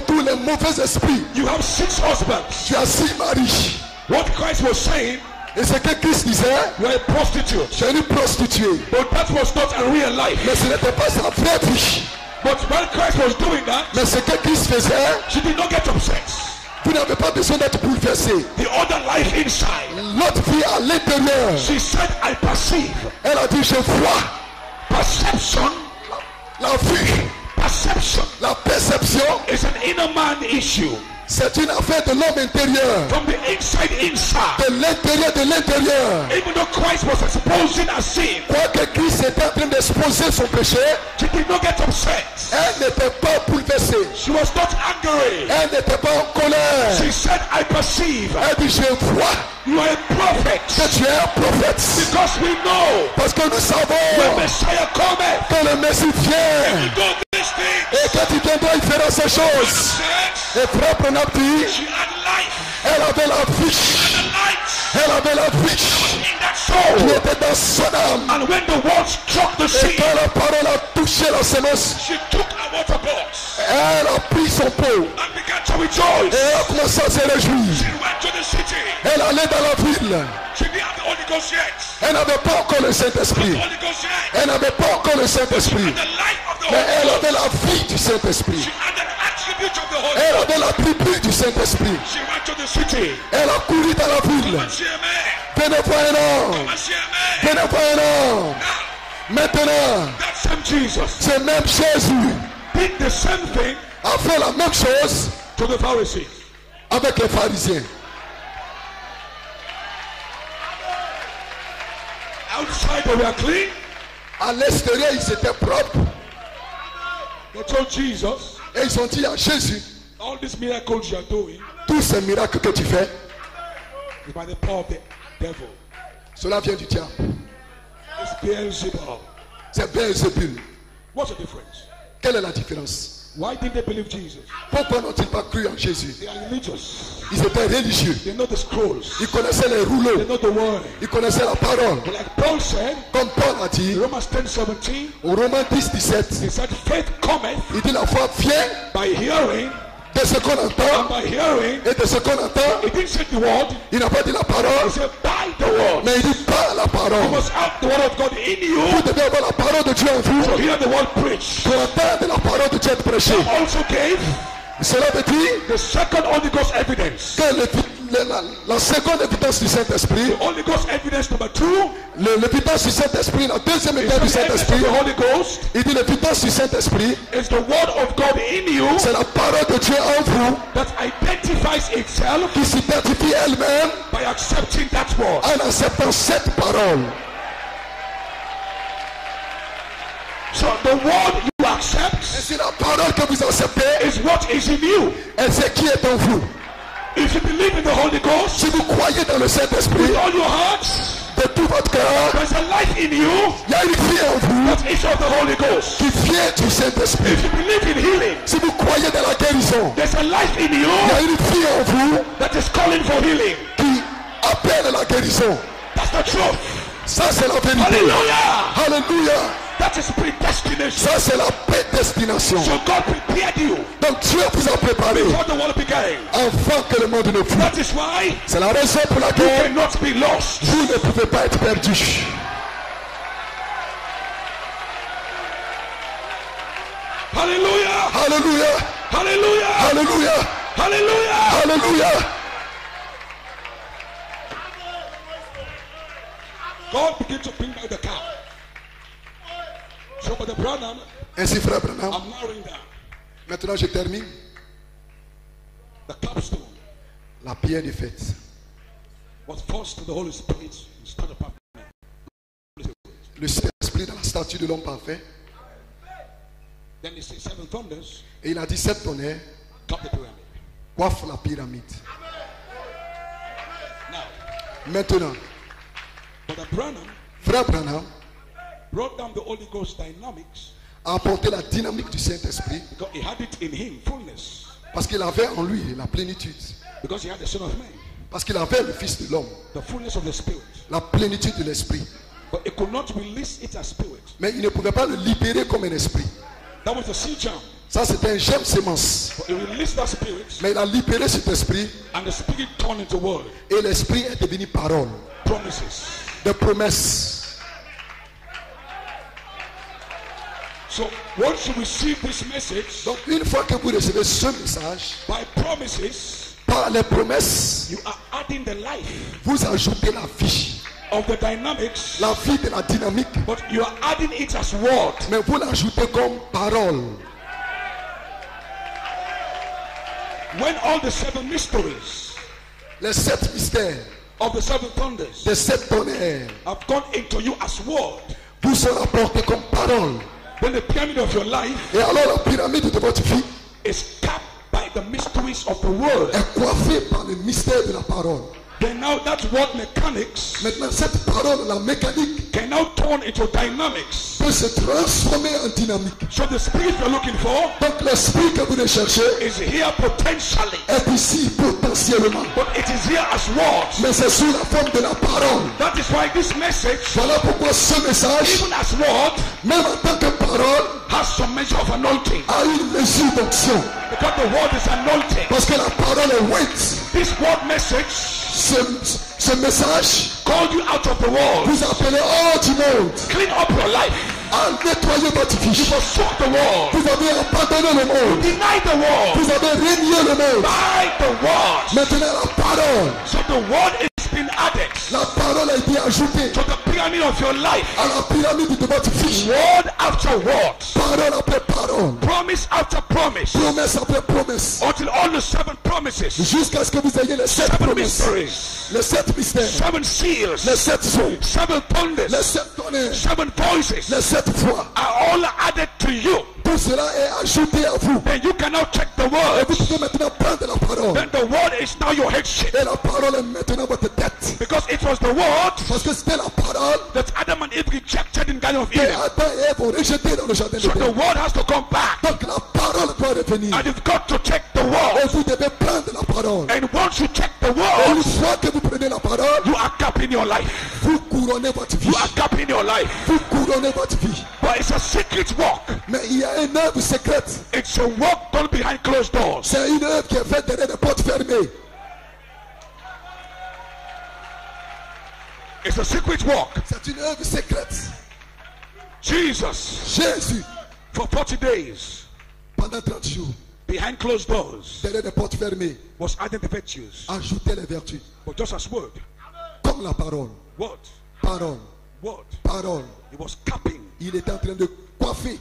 tous les mauvais esprits. You have 6 husbands. Tu as 6 maris. What Christ was saying, Et ce que Christ disait, you are a prostitute. j'ai une prostituée. But that was not a real life. Mais ce n'était pas sa vraie vie. But when Christ was doing that, Mais ce que Christ faisait, she did not get upset. vous n'avez pas besoin d'être bouleversé. The other life inside, L'autre vie à l'intérieur. she said, I perceive. Elle a dit, je vois Perception, la vue. perception La perception, is an inner man issue. c'est une affaire de l'homme intérieur. From the inside. De l'intérieur. Even though Christ was exposing a sin, Quoique Christ était en train d'exposer son péché, she did not get upset. elle n'était pas bouleversée. She was not angry. Elle n'était pas en colère. She said, I perceive Elle dit, je vois you are a prophet. que tu es un prophète. Because we know Parce que nous when savons Messiah cometh, que le Messie vient. he do these things. Et quand il viendra, il fera ces choses. Says, Et frère Branham dit, she had life. elle avait la vie. The light Elle avait la vie in that qui soul. était dans son âme. And when the word struck the Et sea, quand la parole a touché la semence, she took a water box elle a pris son pot. and began to rejoice. Et elle a commencé à se réjouir. She went to the city. Elle allait dans la ville. She didn't have the Holy Ghost yet. Elle n'avait pas encore le Saint-Esprit. Holy Ghost yet. Elle n'avait pas encore le Saint-Esprit. The life of the Mais Holy elle Ghost. avait la vie du Saint-Esprit. She had an attribute of the Holy Elle Ghost. avait l'attribut du Saint-Esprit. She went to the city. Elle a couru dans la ville. Come and see a man. Venez voir un homme. Come and see a man. Venez voir un homme. Now, Maintenant, that same Jesus ce même Jésus did the same thing a fait la même chose to the Pharisees. avec les pharisiens. Outside they were clean. À l'extérieur, ils étaient propres. They told Jesus, Et ils ont dit à Jésus, all these miracles you are doing tous ces miracles que tu fais, is by the power of the devil. cela vient du diable. It's Beelzebub. C'est Beelzébul. What's the difference? Quelle est la différence? Why didn't they believe Jesus? Pourquoi n'ont-ils pas cru en Jésus? They are religious. Ils étaient religieux. They know the scrolls. Ils connaissaient les They rouleaux. know the word. Ils connaissaient la parole. But like Paul said, Comme Paul a dit, in Romans 10:17, au Romains 10, 17, he said, faith cometh il dit la foi vient by hearing, de ce qu'on and entend by hearing, et de ce qu'on entend. he didn't say the word, Il n'a pas dit la he parole, said by the word. mais il dit par la You parole. must have the word of God in you Vous devez avoir la parole de Dieu en vous to hear the word preached. pour entendre la parole de Dieu être prêchée. Also gave Cela veut dire the second Holy Ghost evidence. que la seconde évidence du Saint-Esprit, The Holy Ghost evidence number 2 l'évidence du Saint-Esprit, la deuxième is évidence du the evidence of Saint-Esprit, the Holy Ghost il dit l'évidence du Saint-Esprit, is the word of God in you c'est la parole de Dieu en vous that identifies itself qui s'identifie elle-même by accepting that word. en acceptant cette parole. So the word you accept Et c'est la parole que vous acceptez, is what is in you. et c'est qui est en vous. If you believe in the Holy Ghost Si vous croyez dans le Saint-Esprit with all your heart, de tout votre cœur, there's a life in you il y a une vie en vous that is of the Holy Ghost. qui vient du Saint-Esprit. If you believe in healing, Si vous croyez dans la guérison, there's a life in you il y a une vie en vous that is calling for healing. qui appelle la guérison. That's the truth. Ça, c'est la vérité. Hallelujah. Alléluia. That is predestination. Ça, c'est la prédestination. So God prepared you Donc Dieu vous a préparé before the world began. avant que le monde ne fût. That is why C'est la raison pour you laquelle cannot be lost. vous ne pouvez pas être perdus. Hallelujah. Alléluia. Hallelujah. Alléluia. Hallelujah. Alléluia. God began to bring back the cow. So, but the brother, Ainsi, frère Branham, I'm narrowing down. maintenant je termine. The capstone La pierre de fête. was forced to the Holy Spirit instead of Le Saint-Esprit dans la statue de l'homme parfait. Then he said 7 thunders, Et il a dit 7 tonnerres cut the pyramid. coiffent la pyramide. Now, Maintenant, Brother Branham frère Branham brought down the Holy Ghost dynamics a apporté la dynamique du Saint-Esprit because he had it in him, fullness. parce qu'il avait en lui la plénitude. Because he had the Son of Man, Parce qu'il avait le Fils de l'homme, the fullness of the Spirit. la plénitude de l'Esprit. But he could not release it as spirit. Mais il ne pouvait pas le libérer comme un esprit. That was the seed germ. Ça, c'était un germe sémence. But he released that spirit, Mais il a libéré cet esprit and the spirit turned into word, et l'esprit est devenu parole, promises. de promesses. So once you receive this message, Donc, une fois que vous recevez ce message, by promises, par les promesses, you are adding the life vous ajoutez la vie. of the dynamics, La vie de la dynamique. but you are adding it as word. Mais vous l'ajoutez comme parole. When all the 7 mysteries Les 7 mystères of the 7 thunders des 7 tonnerres have gone into you as word, vous seront apportés comme parole. then the pyramid of your life Et alors la pyramide de votre vie is capped by the mysteries of the word. est coiffée par le mystère de la parole. Then now that word mechanics Maintenant, cette parole, la mécanique, can now turn into dynamics. peut se transformer en dynamique. So the spirit you're looking for Donc l'esprit que vous recherchez is here potentially, est ici potentiellement. but it is here as words. Mais c'est sous la forme de la parole. That is why this message, Voilà pourquoi ce message, even as word, même en tant que parole, has some measure of anointing. a une mesure d'onction. Because the word is anointing. Parce que la parole est weight. This word message Ce message called you out of the world. vous appelez hors du monde. Clean up your life. À nettoyer votre You vie. forsook the world. Vous avez abandonné le monde. Deny the world. Vous avez régné le monde. By the word. Maintenant la parole. So the word is been added La parole a été ajoutée to the pyramid of your life. à la pyramide de votre vie. Word after word. Parole après parole. Promise after promise. Promesse après promesse. Until all the 7 promises. Jusqu'à ce que vous ayez les 7 7 promesses. mysteries. Les 7 mystères. 7 seals. Les 7 sons. 7 Les thunders. 7 tonnerres. 7 voices Les 7 voix. are all added to you. Tout cela est ajouté à vous. Then you can now check the Et word. vous pouvez maintenant prendre la parole. Then the word is now your headship. Et la parole est maintenant votre tête. Because it was the word Parce que c'était la parole that Adam and Eve rejected in Garden of que Eden. Adam et Ève ont rejetée dans le jardin de So the Éden. word has to come back. Donc la parole doit revenir. And you've got to check the Et word. vous devez prendre la parole. And once you check the Et word, une fois que vous prenez la parole, you are capping your life. vous couronnez votre vie. You are capping your life. Vous couronnez votre vie. But it's a secret walk. Mais il y a une œuvre secrète. It's a walk done behind closed doors. C'est une œuvre qui est faite derrière des portes fermées. It's a secret walk. C'est une œuvre secrète. Jesus, Jésus, for 40 days, pendant 30 jours, behind closed doors, derrière des portes fermées, was adding the virtues. ajoutait les vertus. But just as word, Comme la parole. word, Parole. word, Parole. he was capping Il était en train de coiffer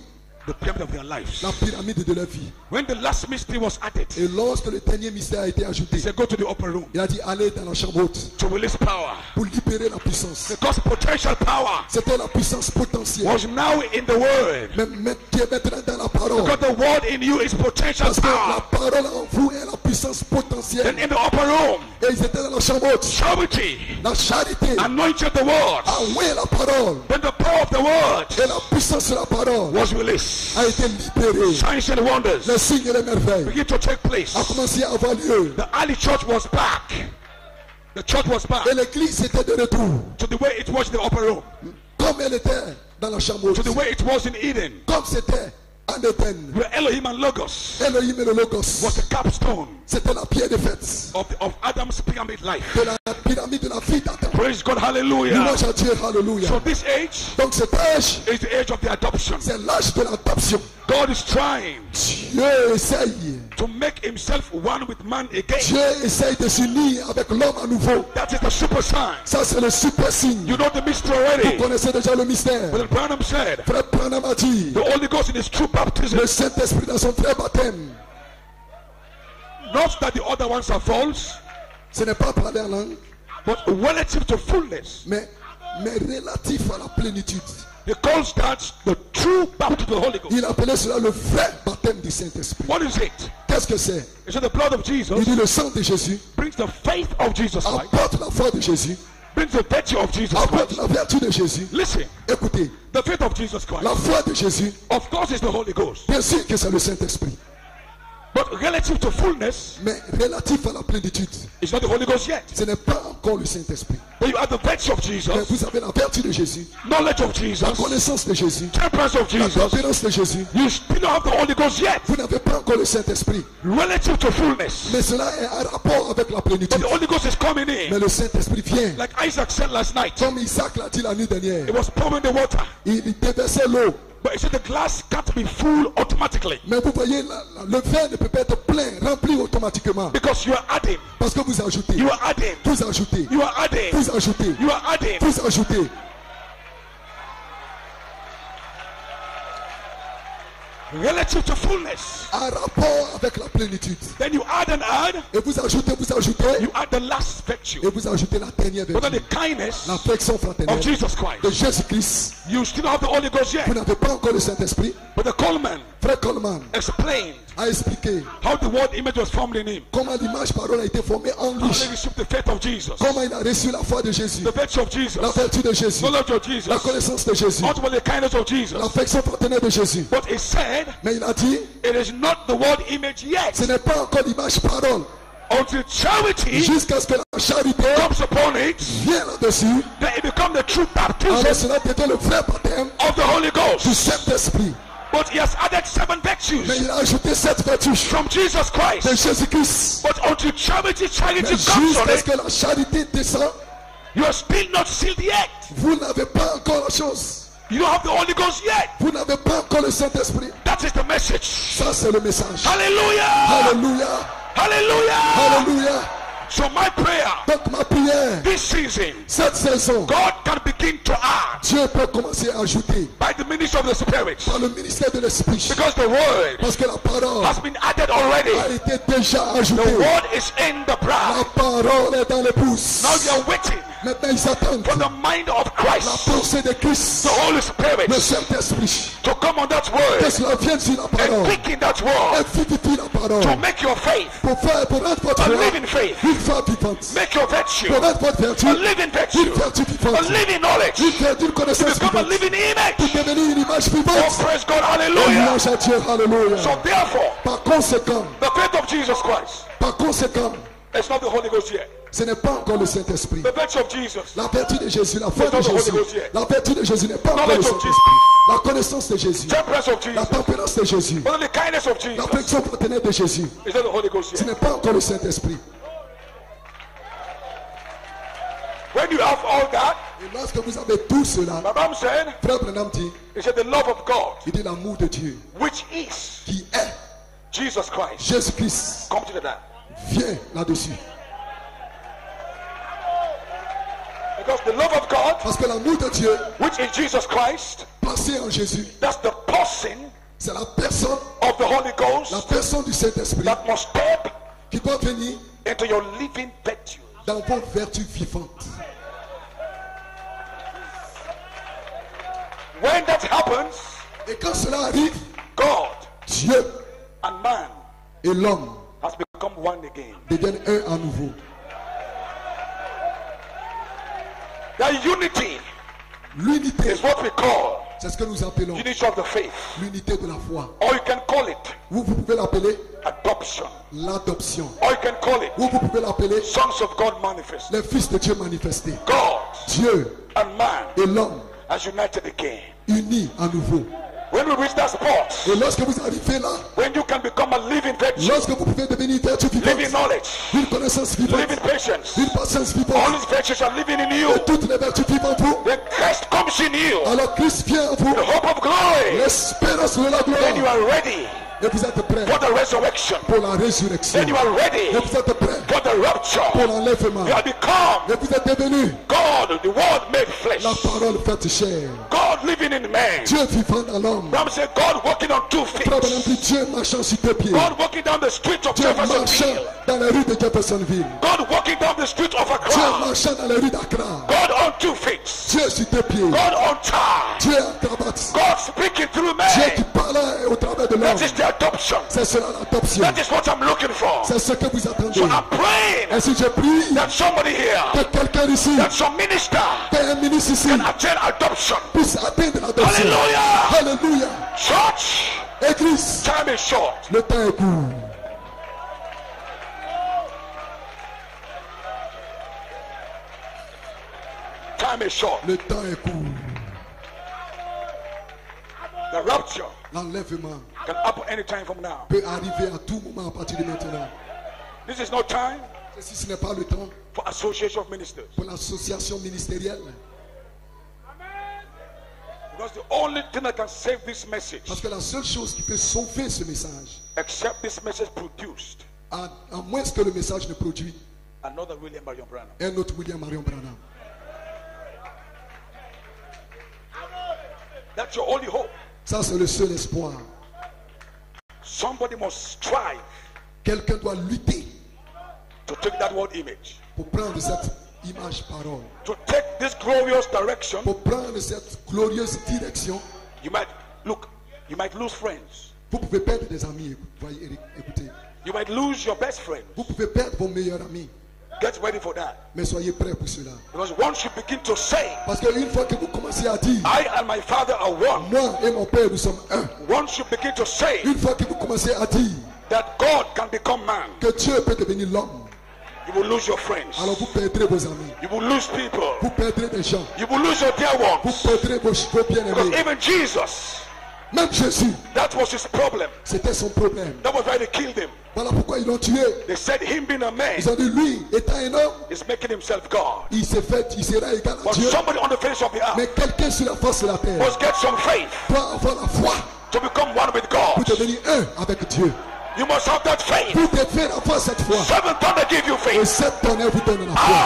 the pyramid of their lives. la pyramide de leur vie. When the last mystery was added, Et lorsque le dernier mystère a été ajouté, he said, go to the upper room il a dit allez dans la chambre haute to release power. pour libérer la puissance. Because potential power C'était la puissance potentielle. was now in the word. Mais qui est maintenant dans la parole. Because the word in you is potential Parce que la power. parole en vous est la puissance potentielle. Then in the upper room, Et ils étaient dans la chambre haute. charity La charité anointed the word. a oué la parole. Then the power of the word Et la puissance de la parole was released. a été libérée. Signs and wonders Les signes et les merveilles begin to take place. a commencé à avoir lieu. The early church was back. The church was back Et l'église était de retour. to the way it was in the upper room, Comme elle était dans la chambre to haute. the way it was in Eden, Comme c'était en Éden. where Elohim and Logos Elohim et le Logos. was the capstone C'était la pierre de fête of Adam's pyramid life. de la pyramide de la vie d'Adam. Praise God, hallelujah. Louange à Dieu, alléluia. So this age Donc cet âge, is the age of the adoption. c'est l'âge de l'adoption. God is trying Dieu essaye. to make himself one with man again. Dieu essaye de s'unir avec l'homme à nouveau. That is the super sign. Ça c'est le super signe. You know the mystery Vous already. connaissez déjà le mystère. But Branham said Frère Branham a dit, the Holy Ghost in his true baptism. le Saint-Esprit dans son vrai baptême, Not that the other ones are false, ce n'est pas parler en langue, but relative to fullness. mais relatif à la plénitude. He calls that the true baptism of the Holy Ghost. Il appelait cela le vrai baptême du Saint-Esprit. What is it? Qu'est-ce que c'est? He said the blood of Il Jesus dit le sang de Jésus brings the faith of Jesus Christ, apporte la foi de Jésus, brings the virtue of Jesus apporte Christ. la vertu de Jésus. Listen, Écoutez, the faith of Jesus Christ, la foi de Jésus, of course, is the Holy Ghost. bien sûr que c'est le Saint-Esprit, But relative to fullness, mais relatif à la plénitude, it's not the Holy Ghost yet. ce n'est pas encore le Saint-Esprit. But you have the virtue of Mais Jesus, vous avez la vertu de Jésus, knowledge of la Jesus, connaissance de Jésus, temperance of la Jesus. tempérance de Jésus. You still don't have the Holy Ghost yet. Vous n'avez pas encore le Saint-Esprit, Relative to fullness. mais cela est en rapport avec la But plénitude. the Holy Ghost is coming Mais in. le Saint-Esprit vient, Like Isaac said last night, comme Isaac l'a dit la nuit dernière. it was pouring the water. Il déversait l'eau. But he said the glass can't be full automatically. Mais vous voyez, le verre ne peut pas être plein, rempli automatiquement. Because you are adding, Parce que vous ajoutez, you are adding, vous ajoutez, you are adding, vous ajoutez, you are adding. vous ajoutez. Relative to fullness. En rapport avec la plénitude. Then you add and add, Et vous ajoutez, you add the last virtue. et vous ajoutez la dernière But then vertu. the kindness L'affection of fraternelle Jesus de Christ. Jésus-Christ. You still don't have the Holy Ghost Vous yet. n'avez pas encore le Saint-Esprit. But the Coleman Frère Coleman explained a expliqué how the word image was formed in him. comment l'image parole a été formée en How lui. they received the faith of Jesus, Comment il a reçu la foi de Jésus, the virtue of Jesus, la vertu de Jésus, knowledge of Jesus, la connaissance de Jésus, ultimately the kindness of Jesus. l'affection fraternelle de Jésus. But he said Mais il a dit, it is not the word image yet ce n'est pas encore l'image parole. until charity Jusqu'à ce que la charité comes upon it, vienne là-dessus. that it becomes the true Alors baptism cela devient le vrai baptême of the Holy du Ghost. Saint-Esprit. But he has added 7 Mais virtues il a ajouté cette vertu from Jesus de Christ. Jésus-Christ. But until charity Mais comes on jusqu'à ce it, que la charité descend, You are still not sealed yet. Vous n'avez pas encore la chose. You don't have the Holy Ghost yet. Vous n'avez pas encore le Saint-Esprit. That is the message. Ça, c'est le message. Hallelujah. Alléluia. Hallelujah. Alléluia. So my prayer Donc ma prière, this season, cette saison, God can begin to add Dieu peut commencer à ajouter by the ministry of the Spirit. par le ministère de l'Esprit. Because the word Parce que la parole has been added already. a été déjà The ajoutée. word is in the bride. La parole est dans l'épouse. Now you are waiting Maintenant ils attendent for the mind of la Christ, pensée de Christ, the Holy Spirit, le Saint-Esprit, to come on that que word cela vienne sur la and parole quicken that word et vivifie la parole to make your faith pour rendre votre a foi living faith, une foi vivante, make your virtue pour rendre votre vertu a living virtue, une vertu a vivante, living knowledge, une connaissance become a vivante, living image. pour devenir une image Oh, vivante. praise God, hallelujah. Louange à Dieu, alléluia. So therefore, Par conséquent, the faith of Jesus Christ is not the Holy Ghost yet. ce n'est pas encore le Saint-Esprit. The virtue of Jesus, La vertu de Jésus, la foi It's de not the Holy Jésus, Ghost yet. la vertu de Jésus n'est pas encore le Knowledge of Saint-Esprit. La connaissance de Jésus, temperance of la Jesus, tempérance de Jésus, but the kindness of Jesus l'affection fraternelle de Jésus, is not the Holy Ghost ce yet. n'est pas encore le Saint-Esprit. When you have all that, Et lorsque vous avez tout cela, Babam said, Frère Branham dit, he said the love of God, il dit l'amour de Dieu, which is qui est Jesus Christ. Jésus-Christ, Come to that. vient là-dessus. Because the love of God, Parce que l'amour de Dieu, which is Jesus Christ, placé en Jésus, that's the person c'est la personne, of the Holy la Ghost personne du Saint-Esprit that must step qui doit venir into your living virtue. dans vos vertus vivantes. When that happens, Et quand cela arrive, God Dieu and man et l'homme has become one again. deviennent un à nouveau. That unity L'unité, is what we call c'est ce que nous appelons unity of the faith. l'unité de la foi. Or you can call it Vous pouvez l'appeler adoption. l'adoption. Or you can call it Vous pouvez l'appeler sons of God manifest. les fils de Dieu manifestés. God Dieu and man et l'homme has united again. unis à nouveau. When we reach that spot, Et lorsque vous arrivez là, when you can become a living virtue, lorsque vous pouvez devenir une vertu living vivante, knowledge, une connaissance vivante, living patience, une patience all vivante, these virtues are living in you. et toutes les vertus vivantes en vous, When Christ comes in you, alors Christ vient en vous, the hope of glory, l'espérance de la then you gloire. are ready Et vous êtes prêts for the resurrection. pour la résurrection. Then you are ready Et vous êtes prêts for the rapture. pour l'enlèvement. You have become Et vous êtes devenus God, the word made flesh. la parole faite chair. God living in man. Dieu vivant dans l'homme. Abraham said, God walking on 2 feet. Frère Branham dit Dieu marchant sur deux pieds. God walking down the street of Dieu marchant Jeffersonville. dans la rue de Jeffersonville. God walking down the street of Dieu Accra. marchant dans la rue d'Accra. God on 2 feet. Dieu sur deux pieds. God on time. Dieu acrobate. God speaking through Dieu qui man. parlait au travers de That l'homme. is the adoption. C'est cela l'adoption. That is what I'm looking for. C'est ce que vous attendez. So I'm praying Et si je prie that somebody here, que quelqu'un ici, that some minister qu'un ministre ici, can attain adoption. puisse atteindre l'adoption. Hallelujah. Alléluia. Church, Église, time is short. le temps est court. Time is short. Le temps est court. The rapture L'enlèvement can happen any time from now. peut arriver à tout moment à partir de maintenant. This is no time Si ce n'est pas le temps for association of ministers. pour l'association ministérielle, Because the only thing that can save this message, parce que la seule chose qui peut sauver ce message, except this message produced à moins que le message ne produit another William Marion Branham. un autre William Marion Branham. That's your only hope. Ça, c'est le seul espoir. Somebody must strive Quelqu'un doit lutter to take that word image, pour prendre cette image parole, to take this glorious direction. pour prendre cette glorieuse direction. You might look, you might lose friends. Vous pouvez perdre des amis, voyez, Eric, écoutez. You might lose your best friend. Vous pouvez perdre vos meilleurs amis, Get ready for that. mais soyez prêts pour cela. Because once you begin to say, Parce qu'une fois que vous commencez à dire, I and my father are one. moi et mon père, nous sommes un. Once you begin to say Une fois que vous commencez à dire that God can become man, que Dieu peut devenir l'homme, you will lose your friends. alors vous perdrez vos amis. You will lose people. Vous perdrez des gens. You will lose your dear Vous ones. perdrez vos Because bien-aimés. even Jesus Même Jésus, That was his problem. c'était son problème. That was why they killed him. Voilà pourquoi ils l'ont tué. They said him being a man Ils ont dit, lui, étant un homme, is making himself God. il sera égal à But Dieu. somebody on the face of the earth Mais quelqu'un sur la face de la terre must get some faith doit avoir la foi to become one with pour God. devenir un avec Dieu. You must have that faith. Vous devez avoir cette foi. 7 thunder give you Et faith. cette tonnerre vous donne la foi.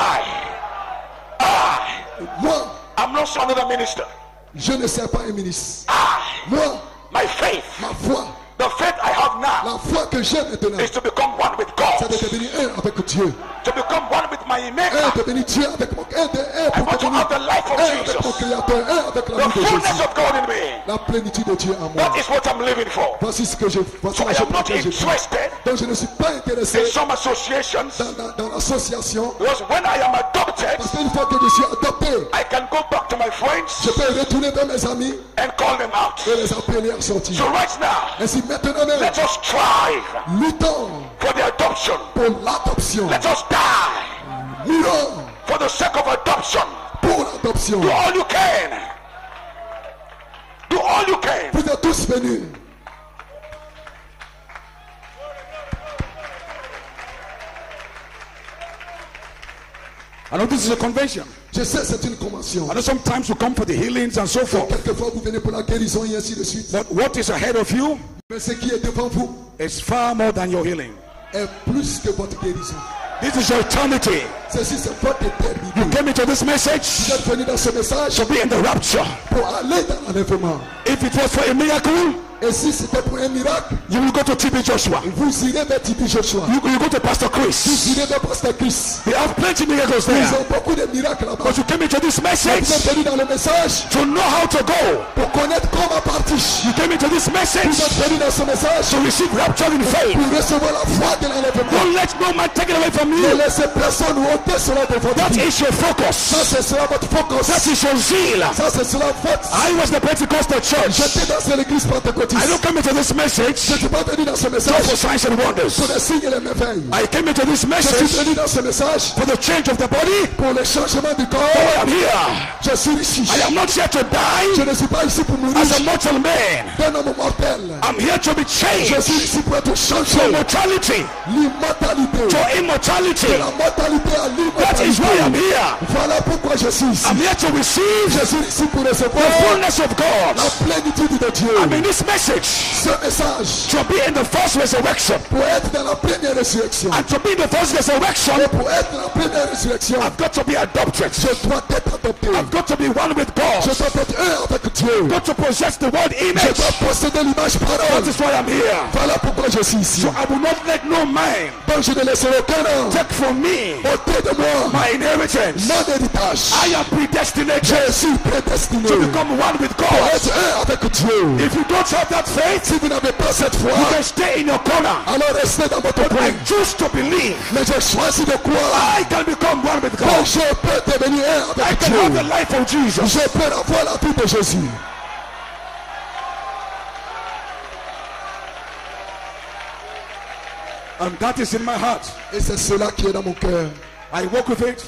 Moi, I'm not another minister. je ne sais pas un ministre. Moi, My faith, ma foi, the faith I have now, la foi que j'ai maintenant, is to become one with c'est God. de devenir un avec Dieu. To become one with my Un, maker. devenir Dieu avec mon un, I pour want to devenir have the life of un avec mon Jesus. Créateur, un avec la The vie de fullness Jésus. of God in me. La plénitude de Dieu en moi. That is what I'm living for. Voici ce que je voici So I la chose am pour not laquelle je vis. interested Donc je ne suis pas intéressé in some associations, dans l'association. because when I am adopted, Parce qu'une fois que je suis adopté, I can go back to my friends je peux retourner vers mes amis and call them out. et les appeler à sortir. So right now, Ainsi maintenant même, let us strive luttons for the adoption. pour l'adoption. Let us die Mourons for the sake of adoption. pour l'adoption. Do all you can. Do all you can. Vous êtes tous venus. I know this is a convention. Je sais, c'est une convention. I know sometimes you come for the healings and so forth. Quelquefois, vous venez pour la guérison et ainsi de suite. But what is ahead of you Mais ce qui est devant vous is far more than your healing. est plus que votre guérison. This is your eternity. Ceci, c'est votre You éternité. came into this Vous message êtes venus dans ce message to be in the rapture. pour aller dans l'enlèvement. If it was for a miracle, Et si c'était pour un miracle, you will go to TB Joshua. vous irez vers Tibi Joshua. You go to Pastor Vous Chris. irez vers Pasteur Christ. They have plenty of miracles Ils there. ont beaucoup de miracles là-bas. But you came into this Vous message êtes venus dans le message to know how to go. pour connaître comment partir. You came into this Vous message êtes venus dans ce message to receive rapture in faith. pour recevoir la foi de l'enlèvement. Don't let no man take it away from Ne you. laissez personne ôter cela de votre That vie. is your Ça, focus. c'est cela votre focus. That is your zeal. Ça, c'est cela votre. I was the Pentecostal church. J'étais dans l'église I pentecôtiste. don't come into this Je message ne suis pas venu dans ce just message for signs and wonders. pour les signes et les merveilles. I came into this Je suis message venu dans ce message for the change of the body. pour le changement du I corps. am here. Je suis ici. I am not here to Je die ne suis pas ici pour mourir as a mortal man. d'un homme mortel. I'm here to be Je changed suis ici pour être from changé. mortality L'immortalité. to immortality. De la mortalité à That is why I'm l'immortalité. here. Voilà pourquoi je suis ici. I'm here to receive Je suis ici pour the recevoir fullness of God. la plénitude de Dieu. I'm in this message Ce message to be in the first resurrection. pour être dans la première résurrection. And to be in the first resurrection, Et pour être dans la première résurrection, I've got to be adopted. je dois être adopté. I've got to be one with God. Je dois être un avec Dieu. Got to possess the word Je image. dois posséder l'image parole. That is why I'm here. Voilà pourquoi je suis ici. So I will not let no man Donc je ne laisserai aucun homme take from me ôter de moi my inheritance. mon héritage. I am predestinated Je suis prédestiné to pour become one with God. être un avec Dieu. If you don't have that faith, Si vous n'avez pas cette foi, you can stay in your corner. alors restez dans votre I coin. choose to believe Mais je choisis de croire. I can become one with Donc God. je peux devenir un I avec can have the Dieu. life of Jesus. Je peux avoir la vie de Jésus. And that is in my heart. Et c'est cela qui est dans mon cœur. I walk with it.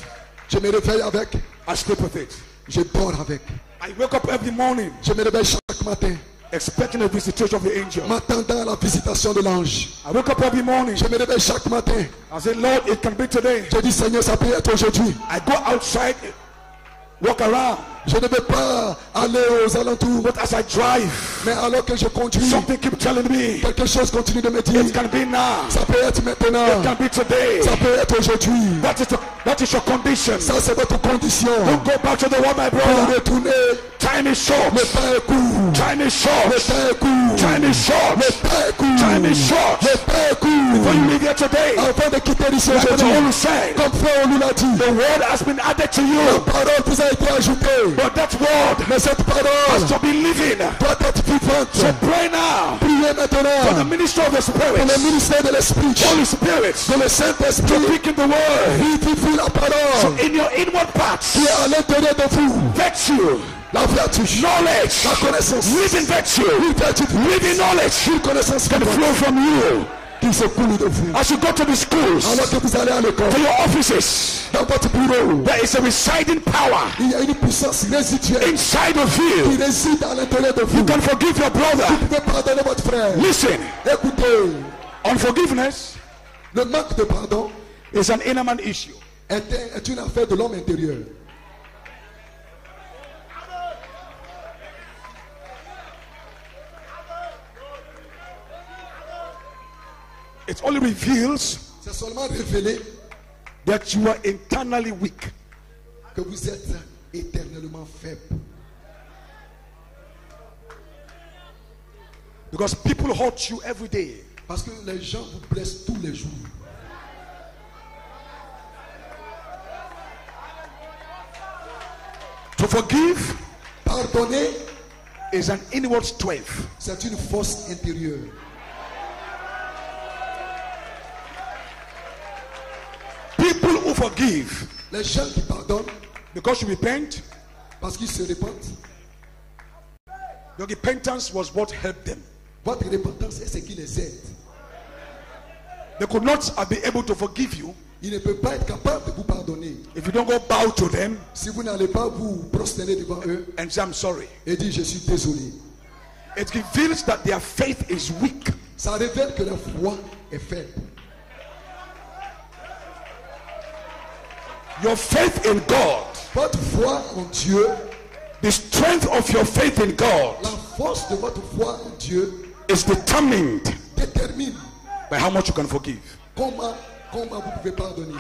Je me réveille avec. I sleep with it. Je dors avec. I wake up every morning Je me réveille chaque matin, expecting a visitation of the angel. m'attendant à la visitation de l'ange. I wake up every morning. Je me réveille chaque matin. I say, Lord, it can be today. Je dis, Seigneur, ça peut être aujourd'hui. I go outside, walk around. Je ne vais pas aller aux alentours. But as I drive, Mais alors que je conduis, something keeps telling me quelque chose continue de me dire. it can be now. Ça peut être It maintenant. can be today. Ça peut être aujourd'hui. That is your condition. Ça, c'est votre condition. Don't go back to the world, my Pour brother. retourner, Time is short. le temps est court. Time is Le short. temps est court. Time is short. Le temps est court. Time is short. Le temps est When court. you leave here today, Avant de quitter ici like the aujourd'hui, Lord said, comme frère Olu l'a dit, the word has been added to la you. parole vous a été ajoutée. But that word Mais cette has parole to be living. doit être vivante. So pray now Priez for the maintenant ministry of the pour le Spirit. ministère de l'Esprit, Holy Spirit, pour le to Saint-Esprit. speak in the word. Vivifie la parole In your inward parts, qui est à l'intérieur de vous. virtue, La vertu, knowledge, la connaissance, living virtue, une vertu, living knowledge une connaissance can flow from you. qui se coule de vous. As you go to the schools, Alors que vous allez à l'école, to your offices, dans votre bureau, there is a residing power il y a une puissance résiduelle inside of qui you. réside à l'intérieur de vous. You can forgive your brother. Vous pouvez pardonner votre frère. Listen, Écoutez, unforgiveness le manque de pardon is an inner man issue. est une affaire de l'homme intérieur. It only reveals C'est seulement révélé that you are internally weak. que vous êtes éternellement faible. Because people hurt you every day. Parce que les gens vous blessent tous les jours. To forgive Pardonner, is an inward strength. c'est une force intérieure. People who forgive Les gens qui pardonnent because you repent, parce qu'ils se repentent, your repentance was what helped them. votre repentance est ce qui les aide. They could not have been able to forgive you Ils ne peuvent pas être capables de vous pardonner if you don't go bow to them si vous n'allez pas vous prosterner devant eux and say, I'm sorry. et dire je suis désolé. It reveals that their faith is weak. Ça révèle que la foi est faible. Your faith in God, Votre foi en Dieu, the strength of your faith in God la force de votre foi en Dieu is determined détermine by how much you can forgive. comment vous pouvez pardonner.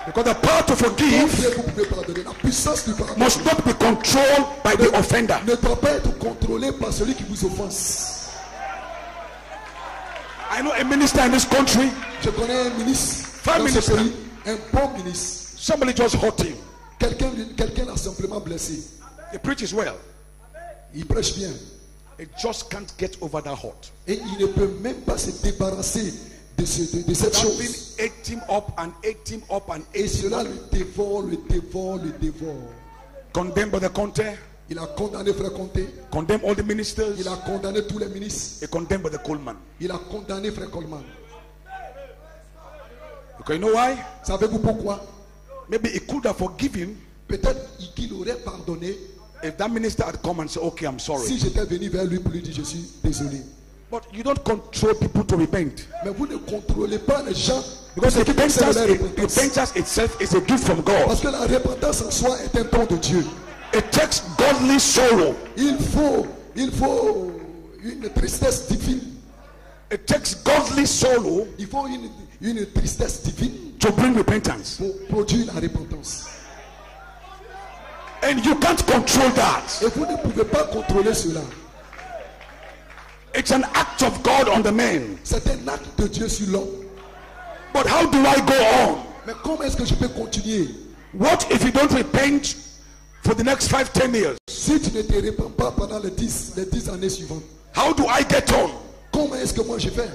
Because the power to forgive Combien vous pouvez pardonner. La puissance du pardon must not be controlled by the offender. ne doit pas être contrôlée par celui qui vous offense. I know a minister in this country, Je connais un ministre Prime dans ce Minister. pays, un bon ministre. somebody just hurt him. Quelqu'un l'a simplement blessé. He preaches well. Il prêche bien. He just can't get over that hurt. Et il ne peut même pas se débarrasser de cette That thing chose. ate him up and ate him up and Et ate him cela up. le dévore, le dévore, le dévore. Condemned by the Conte, Il a condamné Frère Comté. condemned all the ministers, Il a condamné tous les ministres. he condemned by the Coleman. Il a condamné Frère Coleman. Okay, you know why? Savez-vous pourquoi? Maybe he could have forgiven Peut-être qu'il aurait pardonné if that minister had come and said, okay, I'm sorry. si j'étais venu vers lui pour lui dire je suis désolé. But you don't control people to repent. Mais vous ne contrôlez pas les gens Because pour ce qui concerne la repentance. repentance itself is a gift from God. Parce que la repentance en soi est un don de Dieu. It takes godly sorrow. Il faut une tristesse divine. It takes godly sorrow Il faut une tristesse divine to bring repentance. pour produire la repentance. And you can't control that. Et vous ne pouvez pas contrôler cela. It's an act of God on the man. C'est un acte de Dieu sur l'homme. But how do I go on? Mais comment est-ce que je peux continuer? What if you don't repent for the next 5-10 years? Si tu ne te répands pas pendant les 10 années suivantes, How do I get on? comment est-ce que moi je fais?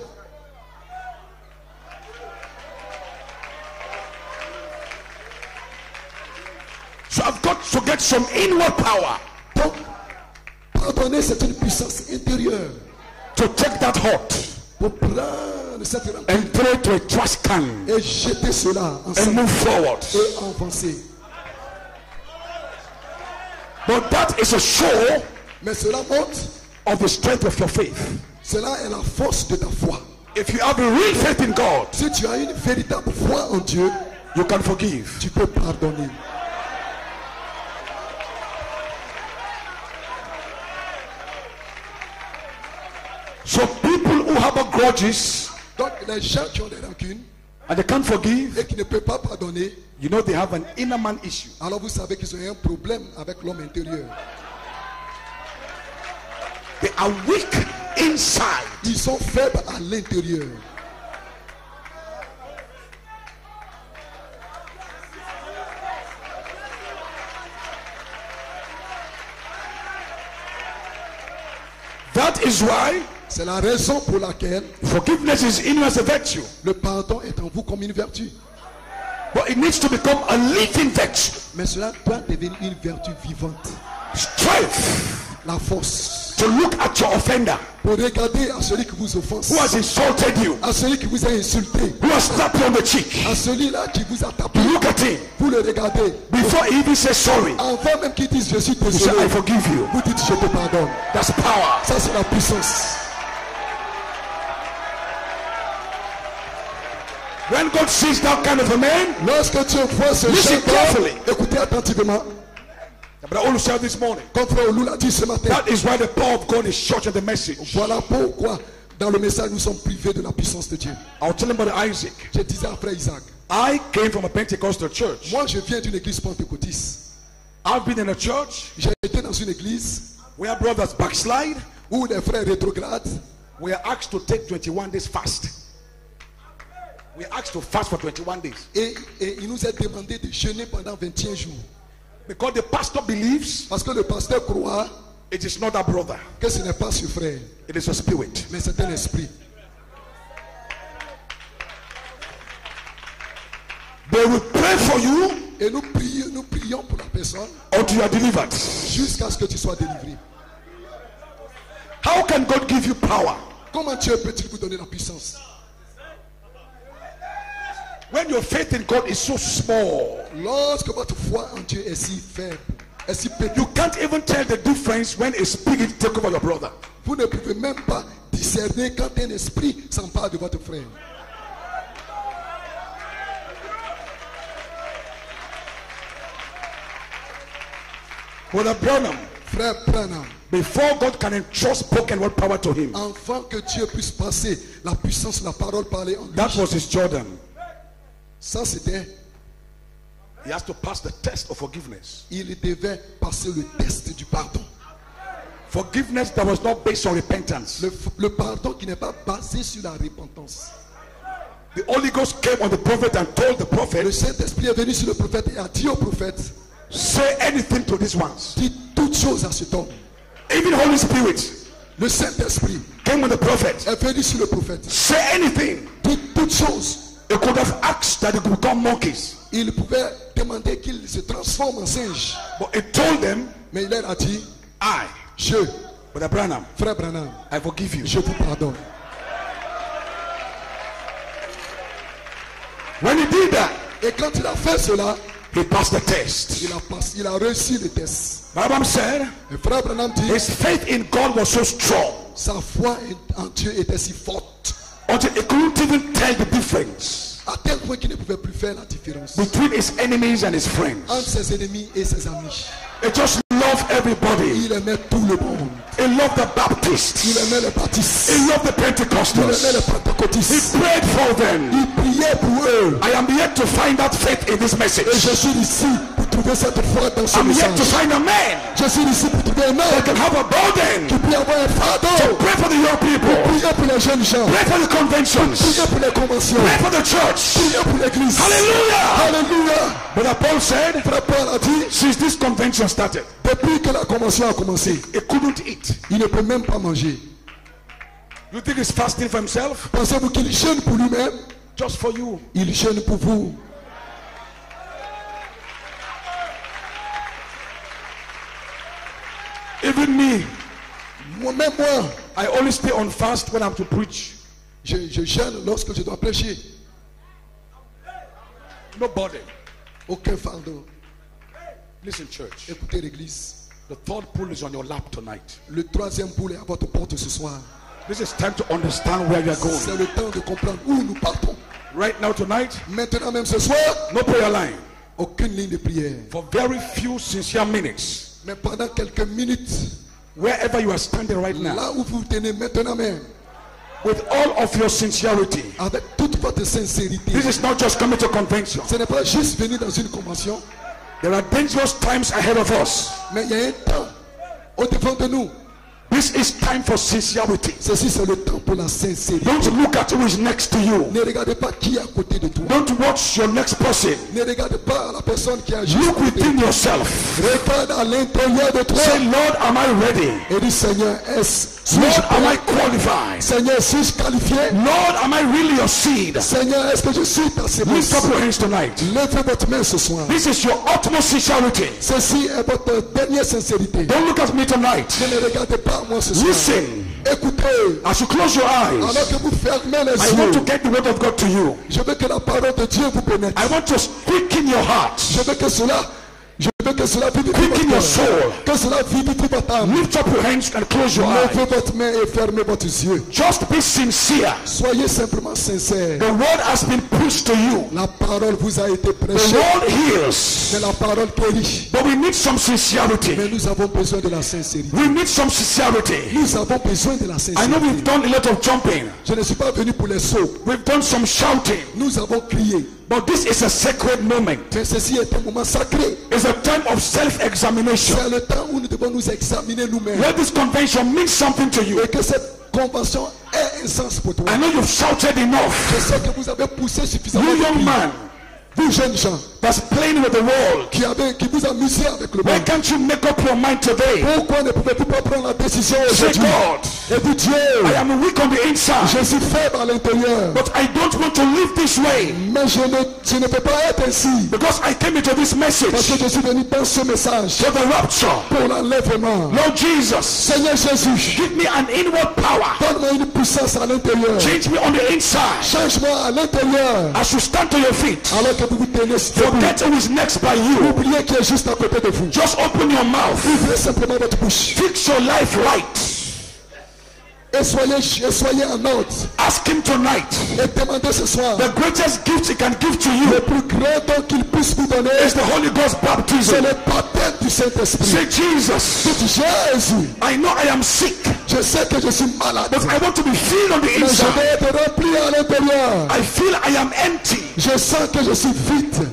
So I've got to get some inward power Donc, pardonner, c'est une puissance intérieure to take that hurt pour prendre cette rancune and throw it to a trash can et jeter cela and ensemble move forward. et avancer. But that is a show Mais cela montre, of the strength of your faith. cela est la force de ta foi. If you have a real faith in God, Si tu as une véritable foi en Dieu, you can forgive. tu peux pardonner. So people who have grudges Donc les gens qui ont des rancunes and they can't forgive, et qui ne peuvent pas pardonner, you know they have an inner man issue. alors vous savez qu'ils ont un problème avec l'homme intérieur. They are weak inside. Ils sont faibles à l'intérieur. That is why C'est la raison pour laquelle forgiveness is in you as a virtue. le pardon est en vous comme une vertu. But it needs to become a living virtue. Mais cela doit devenir une vertu vivante. Strength. La force. to look at your offender pour regarder à celui qui vous offense, who has insulted you, à celui qui vous a insulté, who has slapped you on the cheek. à celui-là qui vous a tapé. You look at him Vous le regardez. before he even says sorry. Avant même qu'il dise je suis You say, désolé, I forgive you. vous dites je te pardonne. That's power. Ça c'est la puissance. When God sees that kind of a man, Lorsque tu vois ce Listen genre carefully. d'homme, écoutez attentivement. but I always said this morning, Comme frère Olou l'a dit ce matin. that is why the power of God is short in the message. Voilà pourquoi dans le message nous sommes privés de la puissance de Dieu. I was telling about Isaac. Je disais à frère Isaac, I came from a Pentecostal church. moi je viens d'une église pentecôtiste. I've been in a church J'ai été dans une église where brothers backslide. où les frères rétrogrades, We are asked to take 21 days fast. We are asked to fast for 21 days. et il nous est demandé de jeûner pendant 21 jours. Because the pastor believes Parce que le pasteur croit it is not a brother, que ce n'est pas ce frère, it is a spirit. mais c'est un esprit. They will pray for you Et nous prions pour la personne until you are delivered. jusqu'à ce que tu sois délivré. How can God give you power Comment Dieu peut-il vous donner la puissance? when your faith in God is so small? Lorsque votre foi en Dieu est si faible, est si petite, You can't even tell the difference when a spirit take over your brother. vous ne pouvez même pas discerner quand un esprit s'empare de votre frère. Brother Branham, Frère Branham, before God can entrust spoken word power to him, afin que Dieu puisse passer la puissance, la parole parlée en lui, that was his Jordan. ça c'était, He has to pass the test of forgiveness. il devait passer le test du pardon. Forgiveness that was not based on repentance. Le pardon qui n'est pas basé sur la repentance. The Holy Ghost came on the prophet and told the Le prophet, Saint-Esprit est venu sur le prophète et a dit au prophète, say anything to these ones. dis toutes choses à cet homme. Even Holy Spirit Le Saint-Esprit came on the prophet, est venu sur le prophète. say anything. Dis toutes choses. He could have asked that they could become monkeys, Il pouvait demander qu'il se transforme en singe. but he told them, Mais il leur a dit, I, je, Brother Branham, frère Branham, I forgive you. je vous pardonne. When he did that, Et quand il a fait cela, he passed the test. il a réussi le test. Branham said Le frère Branham dit, his faith in God was so strong sa foi en Dieu était si forte, until he couldn't even tell the difference à tel point qu'il ne pouvait plus faire la différence between his enemies and his friends. entre ses ennemis et ses amis. He just loved everybody. Il aimait tout le monde. He loved the Baptists. Il aimait les baptistes. He loved the Il aimait les Pentecostals. He pentecôtistes. prayed for them. Il priait pour eux. I am yet to find that faith in this message. Et je suis ici pour trouver cette foi dans ce I'm yet to message. find a man Je suis ici pour trouver un that can homme have a burden qui peut avoir un to fardeau. pray for the young people, Priez pour les jeunes gens. pray for the conventions, Priez pour les conventions. pray for the church. Priez pour l'église. Hallelujah! Alléluia. Brother Paul said, Frère Paul a dit, since this convention started, depuis que la convention a commencé, he couldn't eat. il ne peut même pas manger. You think he's fasting for himself? Pensez-vous qu'il jeûne pour lui-même? Just for you. Il jeûne pour vous. Even me, Moi-même, moi, I only stay on fast when I'm to preach. je jeûne lorsque je dois prêcher. Nobody. Aucun fardeau. Listen, church. Écoutez l'église. The third pull is on your lap tonight. Le troisième boule est à votre porte ce soir. This is time to understand where you are going. C'est le temps de comprendre où nous partons. Right now, tonight, Maintenant même ce soir, no prayer line. aucune ligne de prière. For very few sincere minutes, Mais pendant quelques minutes, wherever you are standing right now, là où vous vous tenez maintenant même, with all of your sincerity, avec toute votre sincérité, this is not just coming to convention. ce n'est pas juste venir dans une convention, There are dangerous times ahead of us. mais il y a un temps au devant de nous. This is time for sincerity. Ceci, c'est le temps pour la sincérité. Don't look at who is next to you. Ne regardez pas qui est à côté de toi. Don't watch your next person. Ne regarde pas la personne qui a juste Look à côté de within toi. yourself. Regarde à l'intérieur de toi. Say, Lord, am I ready? Et dis, Seigneur, suis-je Lord, am I prêt? qualified? Seigneur, suis-je qualifié? Lord, am I really your seed? Seigneur, est-ce que je suis ta sémence? Lift up your hands tonight. Levez votre main ce soir. This is your utmost sincerity. Ceci est votre dernière sincérité. Don't look at me tonight. Ne me regardez pas moi ce soir. Listen. Écoutez, As you close your eyes, alors que vous fermez les I want to yeux, get the word of God to you. je veux que la parole de Dieu vous pénètre. I want to quicken your heart. Je veux que cela vivifie Quicken votre your cœur. soul. Que cela vivifie votre âme. Lift up your hands and close your eyes. Levez votre main et fermez votre yeux. Just be sincere. Soyez simplement sincères. The word has been preached to you. La parole vous a été The prêchée. word heals. C'est la parole guérit. But we need some sincerity. Mais nous avons besoin de la sincérité. We need some sincerity. Nous avons besoin de la I know sincérité. we've done a lot of jumping. Je ne suis pas venu pour les sauts. We've done some shouting. Nous avons crié. But this is a sacred moment. Mais ceci est un moment sacré. It's a time of self-examination. C'est le temps où nous devons nous examiner nous-mêmes. Where this convention means something to you. Et que cette convention ait un sens pour toi. I know you've shouted enough. Je sais que vous avez poussé suffisamment. You de young cris. man Vous jeunes gens that's playing with the world. qui vous amusez avec le Why monde. can't you make up your mind today? Pourquoi ne pouvez-vous pas prendre la décision Say, aujourd'hui? God, Et dis Dieu, I am weak on the inside, je suis faible à l'intérieur. but I don't want to live this way Mais je ne peux pas être ainsi. because I came into this Parce message que je suis venu dans ce message for the rapture. pour l'enlèvement. Lord Jesus, Seigneur Jésus, give me an inward power. donne-moi une puissance à l'intérieur. Change me on the inside. Change-moi à l'intérieur. As you stand to your feet, Alors que vous vous tenez debout. forget who is next by you. Oubliez qui est juste à côté de vous. Just open your mouth. Ouvrez simplement votre bouche. Fix your life right. Et soyez en ordre. Ask him tonight. Et demandez ce soir. The greatest gift he can give to Le you plus grand don qu'il puisse vous donner, is the Holy Ghost c'est baptism. le baptême du Saint-Esprit. Say, Jesus, Dites Jésus, I know I am sick, je sais que je suis malade. but I want to be filled on the Mais je inside. vais être rempli à l'intérieur. I feel I am empty. Je sens que je suis vide.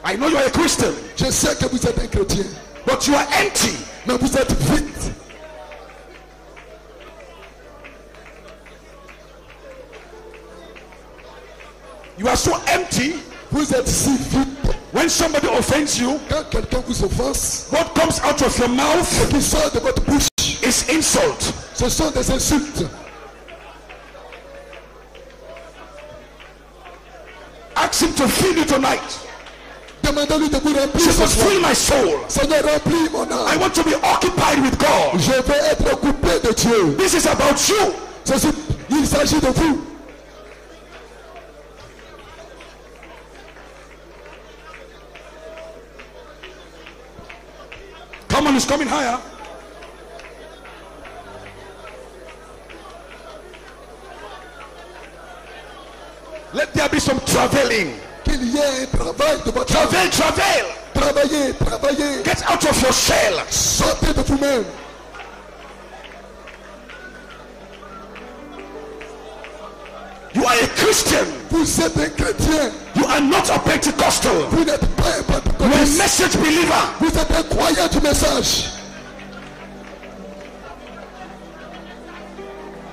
I know you are a Christian, Je sais que vous êtes un chrétien, but you are empty. mais vous êtes vide. You are so empty. Vous êtes si vide. When somebody offends you, Quand quelqu'un vous offense, what comes out of your ce mouth qui sort de votre bouche, is insult. ce sont des insultes. Ask him to fill you tonight. Demandez-lui de vous remplir Say, ce God, soir. fill my soul. Seigneur, remplis mon I âme. want to be occupied with God. Je veux être coupé de Dieu. This is about you. Il s'agit de vous. Come on, it's coming higher. Let there be some traveling. Qu'il y ait un travail de votre âme. Travel, travel. Travaillez, travaillez. Get out of your shell. Sortez de vous-même. You are a Christian. Vous êtes un chrétien. You are not a Pentecostal. Vous n'êtes pas un You are a pentecôtiste. message believer. Vous êtes un croyant du message.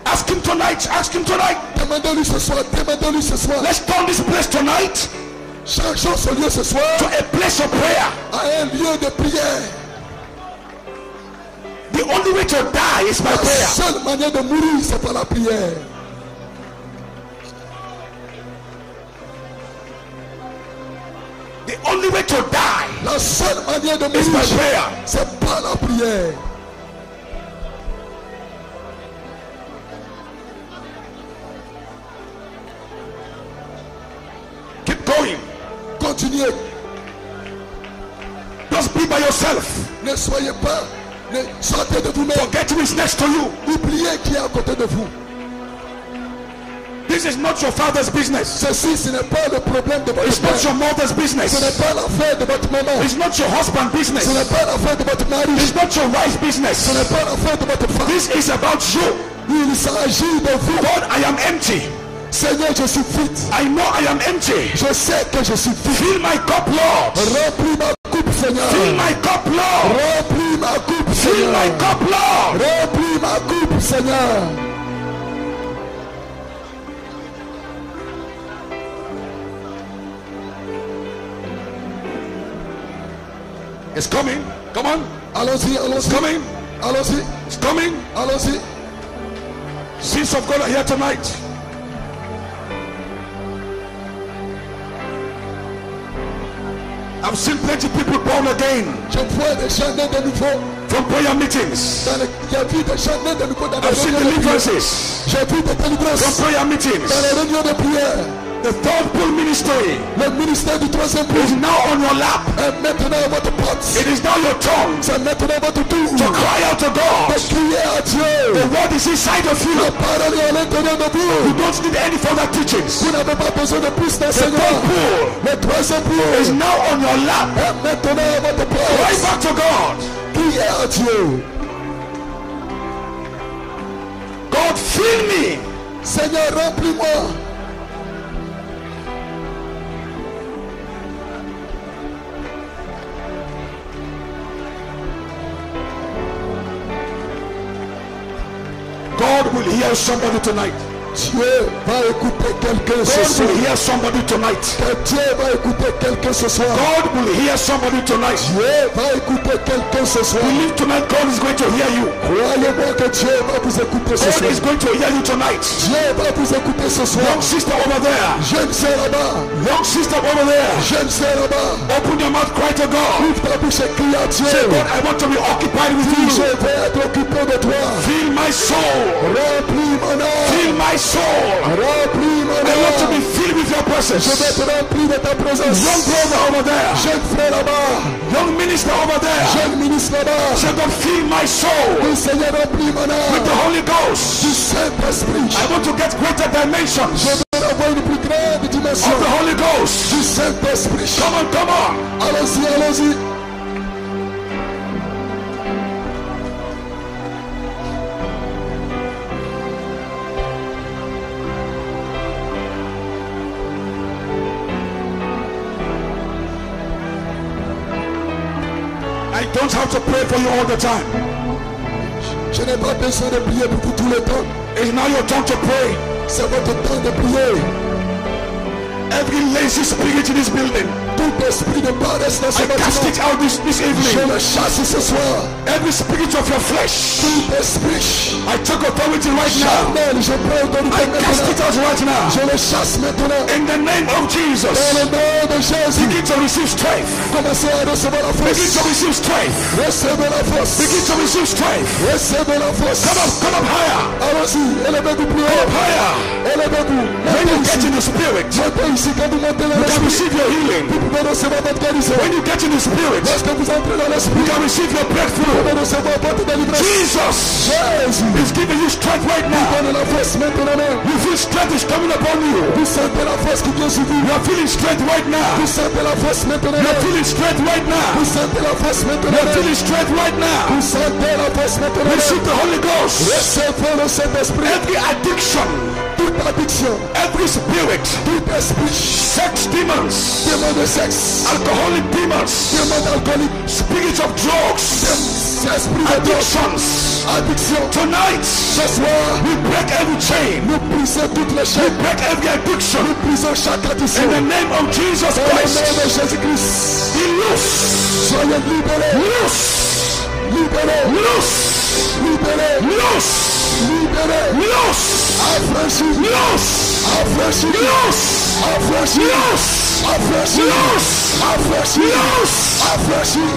Ask him tonight. Ask him tonight. Demandez-lui ce soir. Demandez-lui ce soir. Let's turn this place tonight Changeons ce lieu ce soir to a place of prayer. à un lieu de prière. The only way to die is by La prayer. seule manière de mourir, c'est par la prière. The only way to die La seule manière de is by mourir, prayer. c'est par la prière. Keep going. Continuez. Just be by yourself. Ne soyez pas. Ne sortez de vous-même. Forget who is next to you. Oubliez qui est à côté de vous. This is not your father's business. Ceci, ce n'est pas le problème de votre It's not père. your mother's Ce business. n'est pas l'affaire de votre maman. It's not your husband's Ce business. n'est pas l'affaire de votre mari. It's not your wife's Ce business. n'est pas l'affaire de votre femme. This is about you. Il s'agit de vous. God, I am empty. Seigneur, je suis vide. I know I am empty. Je sais que je suis vide. Fill my cup, Lord. Remplis ma coupe, Seigneur. Fill my cup, Lord. Remplis ma coupe, Fill Seigneur. my cup, Lord. Remplis ma coupe, Seigneur. It's coming. Come on. Allons-y, It's allons-y. coming. Allons-y, It's coming. allons-y. Sins of God are here tonight. I've seen plenty people born again Je vois des gens nés de nouveau. from prayer meetings. Il y a vu des gens nés de nouveau dans les I've seen réunions de prière. deliverances J'ai vu des from délivrances prayer dans meetings. les réunions de prière. The third pull ministry Le ministère du troisième is pouls now on your lap. est maintenant à votre porte. It is now your turn C'est maintenant votre tour to cry out to de God. crier à The Dieu. word is inside of you. La parole est à l'intérieur de You vous. don't need any further teachings. Vous n'avez pas besoin de plus The third d'enseignement. pull Le troisième is pouls now on your lap. est maintenant à votre Cry porte. back to God. Criez à Dieu. God, fill me. Seigneur, remplis-moi. God will hear somebody tonight. Dieu va écouter quelqu'un ce God soir. will hear somebody tonight. Dieu va écouter quelqu'un ce soir. God will hear somebody tonight. Dieu va écouter quelqu'un ce soir. Believe tonight God is going to hear you. Croyez-moi que Dieu va vous écouter ce God soir. is going to hear you tonight. Dieu va vous écouter ce soir. Young sister over there. Jeune sœur là-bas. Young sister over there. Jeune sœur là-bas. Open your mouth, cry to God. Ouvre ta bouche et crie à Dieu. Say, God, I want to be occupied with Je you. vais être occupé de toi. Fill my soul. Remplis mon âme. Fill my soul. Remplis mon I want to be âme. filled with your Je presence. vais te remplir de ta présence. Young brother over there. Jeune frère là-bas. Young minister over there. Jeune ministre là-bas. Say, God, fill my soul Oui, Seigneur, remplis mon with the âme. Holy Ghost. Du Saint-Esprit. I want to get greater dimensions Je veux avoir une plus grande dimension. of the Holy Ghost. Du Saint-Esprit. Come on, come on. Allons-y, allons-y. I don't have to pray for you all the time. Je n'ai pas besoin de prier pour vous tout le temps. It's now your turn to pray. C'est votre temps de prier. Every lazy spirit in this building, Tout esprit de paresse dans ce I cast it bâtiment, out this je evening. le chasse ce soir. Every spirit of your flesh, Tout esprit I take authority right now. charnel, je prends autorité I cast it maintenant. out right now. Je le chasse maintenant. In the name of Dans Jesus, le nom de Jésus, begin to receive strength. commencez à recevoir la Begin to force. receive strength. Recevez la force. Begin to receive strength. Recevez la force. Come up higher. Allons-y, élevez-vous plus Come up haut. higher. Élevez-vous. When you Montez get ici. in the spirit, Montez ici quand vous montez dans you can l'esprit. receive your healing. Vous pouvez recevoir votre guérison. When you get in the spirit, Lorsque vous entrez dans you l'esprit, can receive your vous breakthrough. pouvez recevoir votre délivrance. Jesus Jésus, is giving you strength right now. donne la force maintenant. You feel strength is coming upon you. Vous sentez la force qui vient sur vous. You are feeling strength right now. Vous sentez la force maintenant. You are feeling strength right now. Vous sentez la force You are maintenant. feeling strength right now. Vous sentez la force maintenant. Receive the Holy Ghost. Recevez le Saint-Esprit. Every addiction, Toute addiction, every spirit, tout esprit, sex demons, démon de sexe, alcoholic demons, démon d'alcoolique, spirits of drugs, esprit de drogue, addictions. addiction. Tonight, Ce soir, we break every chain. nous brisons toutes les We chaînes. break every addiction. Nous brisons chaque addiction. In the name of Jesus Dans le Christ, nom de Jésus-Christ, be loose, soyez libérés, loose, libérés, loose, libérés, loose, libérés, loose, affranchis, loose, affranchis, loose, affranchis, loose, affranchis, loose, affranchis, loose. affranchis.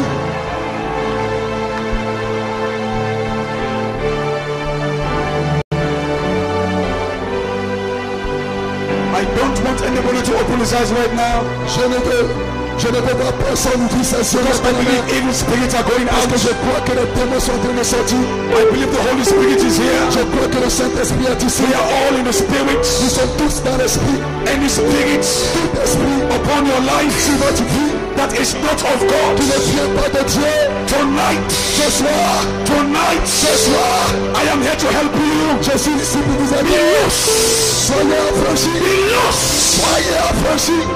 I don't want anybody to open his eyes right now. Je ne veux voir personne ouvrir ses yeux Because I believe maintenant. evil spirits are going Parce out. que je crois que les démons sont en train de sortir. I believe the Holy Spirit is here. Je crois que le Saint-Esprit est ici. We are all in the spirit. Nous sommes tous dans l'esprit. Any spirit Tout esprit upon your life sur votre vie that is not of qui God, ne vient pas de Dieu. tonight, Ce soir, ce soir, I am here to help you. je suis ici pour vous Be aider. loose, Soyez affranchis. be loose. Soyez affranchis.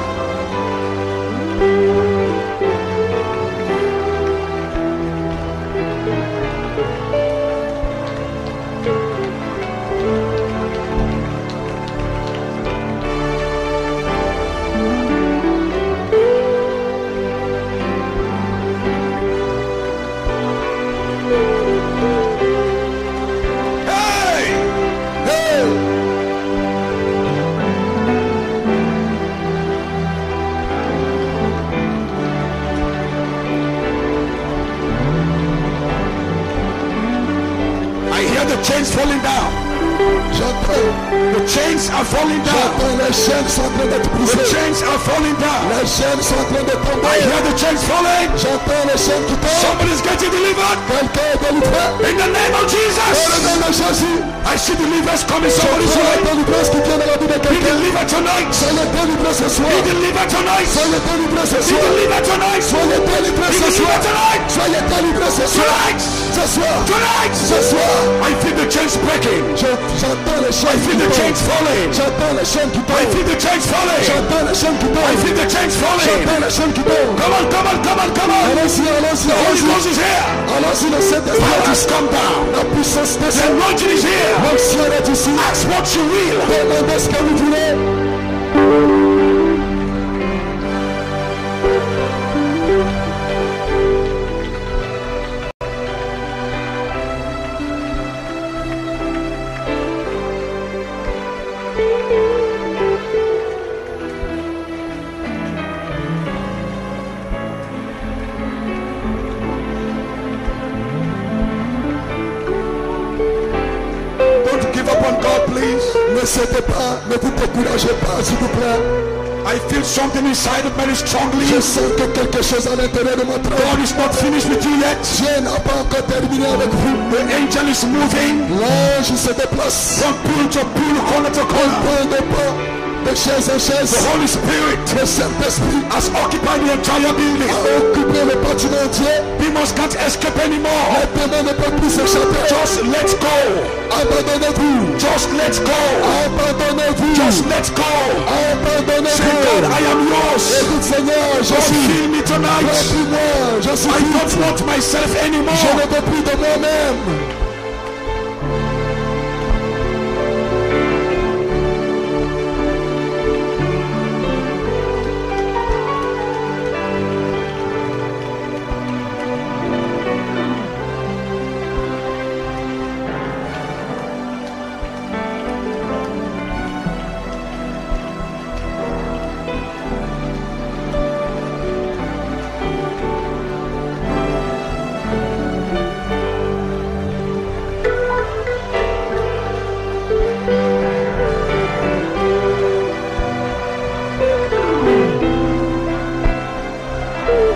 Hey, Hey! train. The chains are falling down. J'entends les chaînes sont en train d'être The brisées. chains are falling down. Les chaînes sont en train de I tomber. hear the chains falling. J'entends les chaînes qui tombent. Somebody's getting delivered. Quelqu'un est délivré. In the name of Dans le Jesus. nom de Jésus. I see deliverance coming. Je Somebody's vois la life. délivrance qui vient dans la vie de Be quelqu'un. delivered tonight. Soyez délivrés ce soir. Be delivered tonight. Soyez délivrés ce Be soir. delivered tonight. Soyez délivrés Be ce soir. delivered tonight. Soyez délivrés ce soir. Tonight. Ce soir. Tonight. Ce soir. I feel the chains breaking. J'entends les I chaînes feel qui the chains tombent. falling. J'entends les chaînes qui I tombent. feel the chains falling. J'entends les chaînes qui I tombent. feel the chains falling. J'entends les chaînes qui tombent. Come on, come on, come on, come on. Allons-y, allons-y, The Holy allons-y. Ghost is here. Allons-y, le Saint-Esprit Power est has ici. come down. La puissance The descend. anointing is here. L'onction est ici. Ask what you will. Demandez ce que vous voulez. Don't give up on God, please. Ne cédez pas, ne vous découragez pas, s'il vous plaît. I feel something inside of me strongly. Je sens que quelque chose à l'intérieur de mon trône. God is not finished with you yet. Dieu n'a pas encore terminé avec vous. The angel is moving L'ange se déplace. from pool to pool, corner to corner. Point de pas, de chaise en chaise. The Holy Spirit Le Saint-Esprit has occupied the entire building. a occupé le bâtiment entier. Demons can't escape anymore. Les démons ne peuvent plus s'échapper. Just let go. Abandonnez-vous. Just let go. Abandonnez-vous. Just let go. Say, God, Abandonnez-vous. I am yours. Écoute Seigneur, je God, suis. fill me tonight. Remplis-moi. Je suis I vide. don't want myself Je anymore. ne veux plus de moi-même.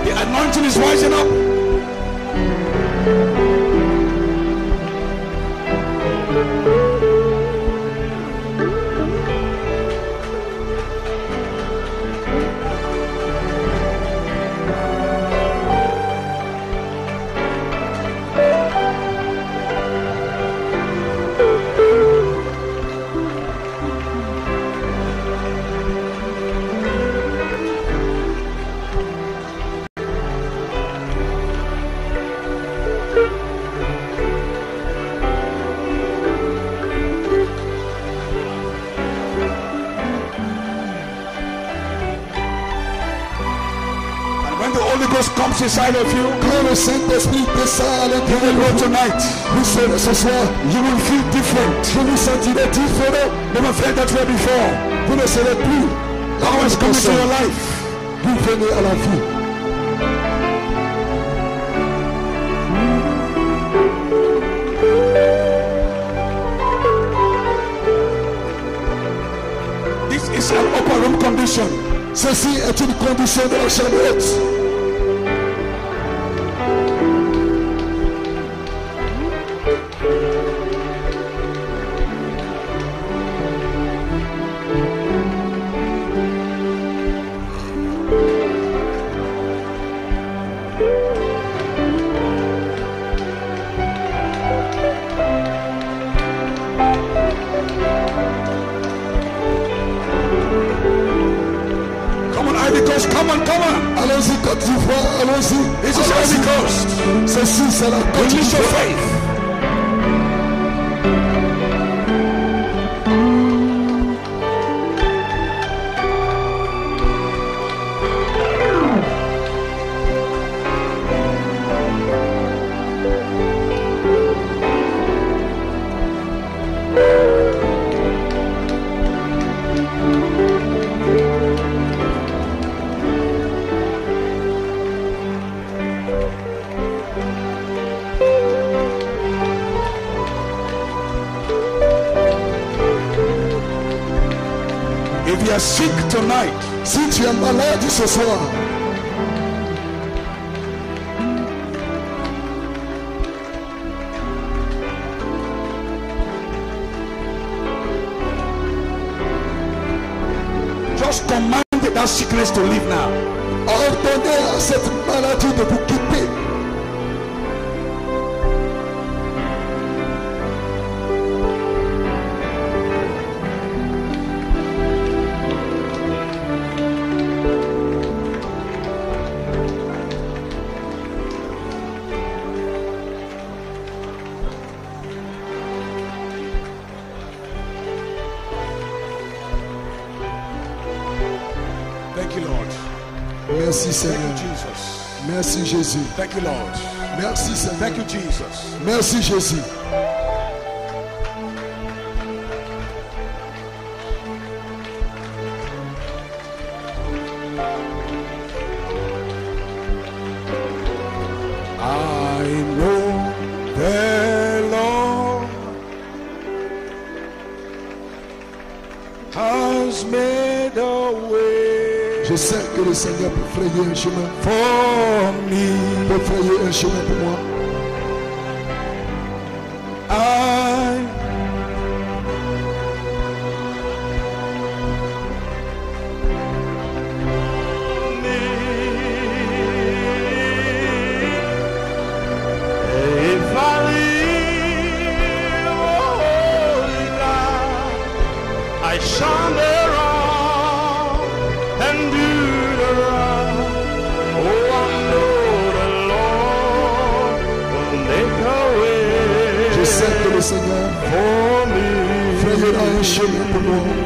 The anointing is rising up. When the Holy Ghost comes inside of you, Quand le Saint-Esprit descend à you l'intérieur will de know vous, tonight. vous serez ce soir. You will feel different. Vous vous sentirez différent. Never felt that way before. Vous ne serez plus la Power même is coming to personne. your life. Vous venez à la vie. This is an upper room condition. Ceci est une condition de la chambre haute. Come on, Ivy Coast. Come on, come on. Allons-y, Côte d'Ivoire, allons-y. This is Ivy Coast. Ceci, c'est la Côte Release your d'Ivoire. faith. are sick tonight, Si tu es malade ce soir, just command that sickness to leave now. ordonnez à cette maladie de vous quitter. Thank you, Lord. Merci Thank Seigneur. you, Jesus. Merci Jésus. Thank you, Lord. Merci Seigneur. Thank you, Jesus. Merci Jésus. I know the Lord has made a way Je sais que le Seigneur peut frayer un chemin. for me. Peut frayer un chemin pour moi. I if I live, holy God, I shall around and do the right. Oh, I know the Lord will make a way Je sais que le Seigneur for me. frayera un chemin pour moi.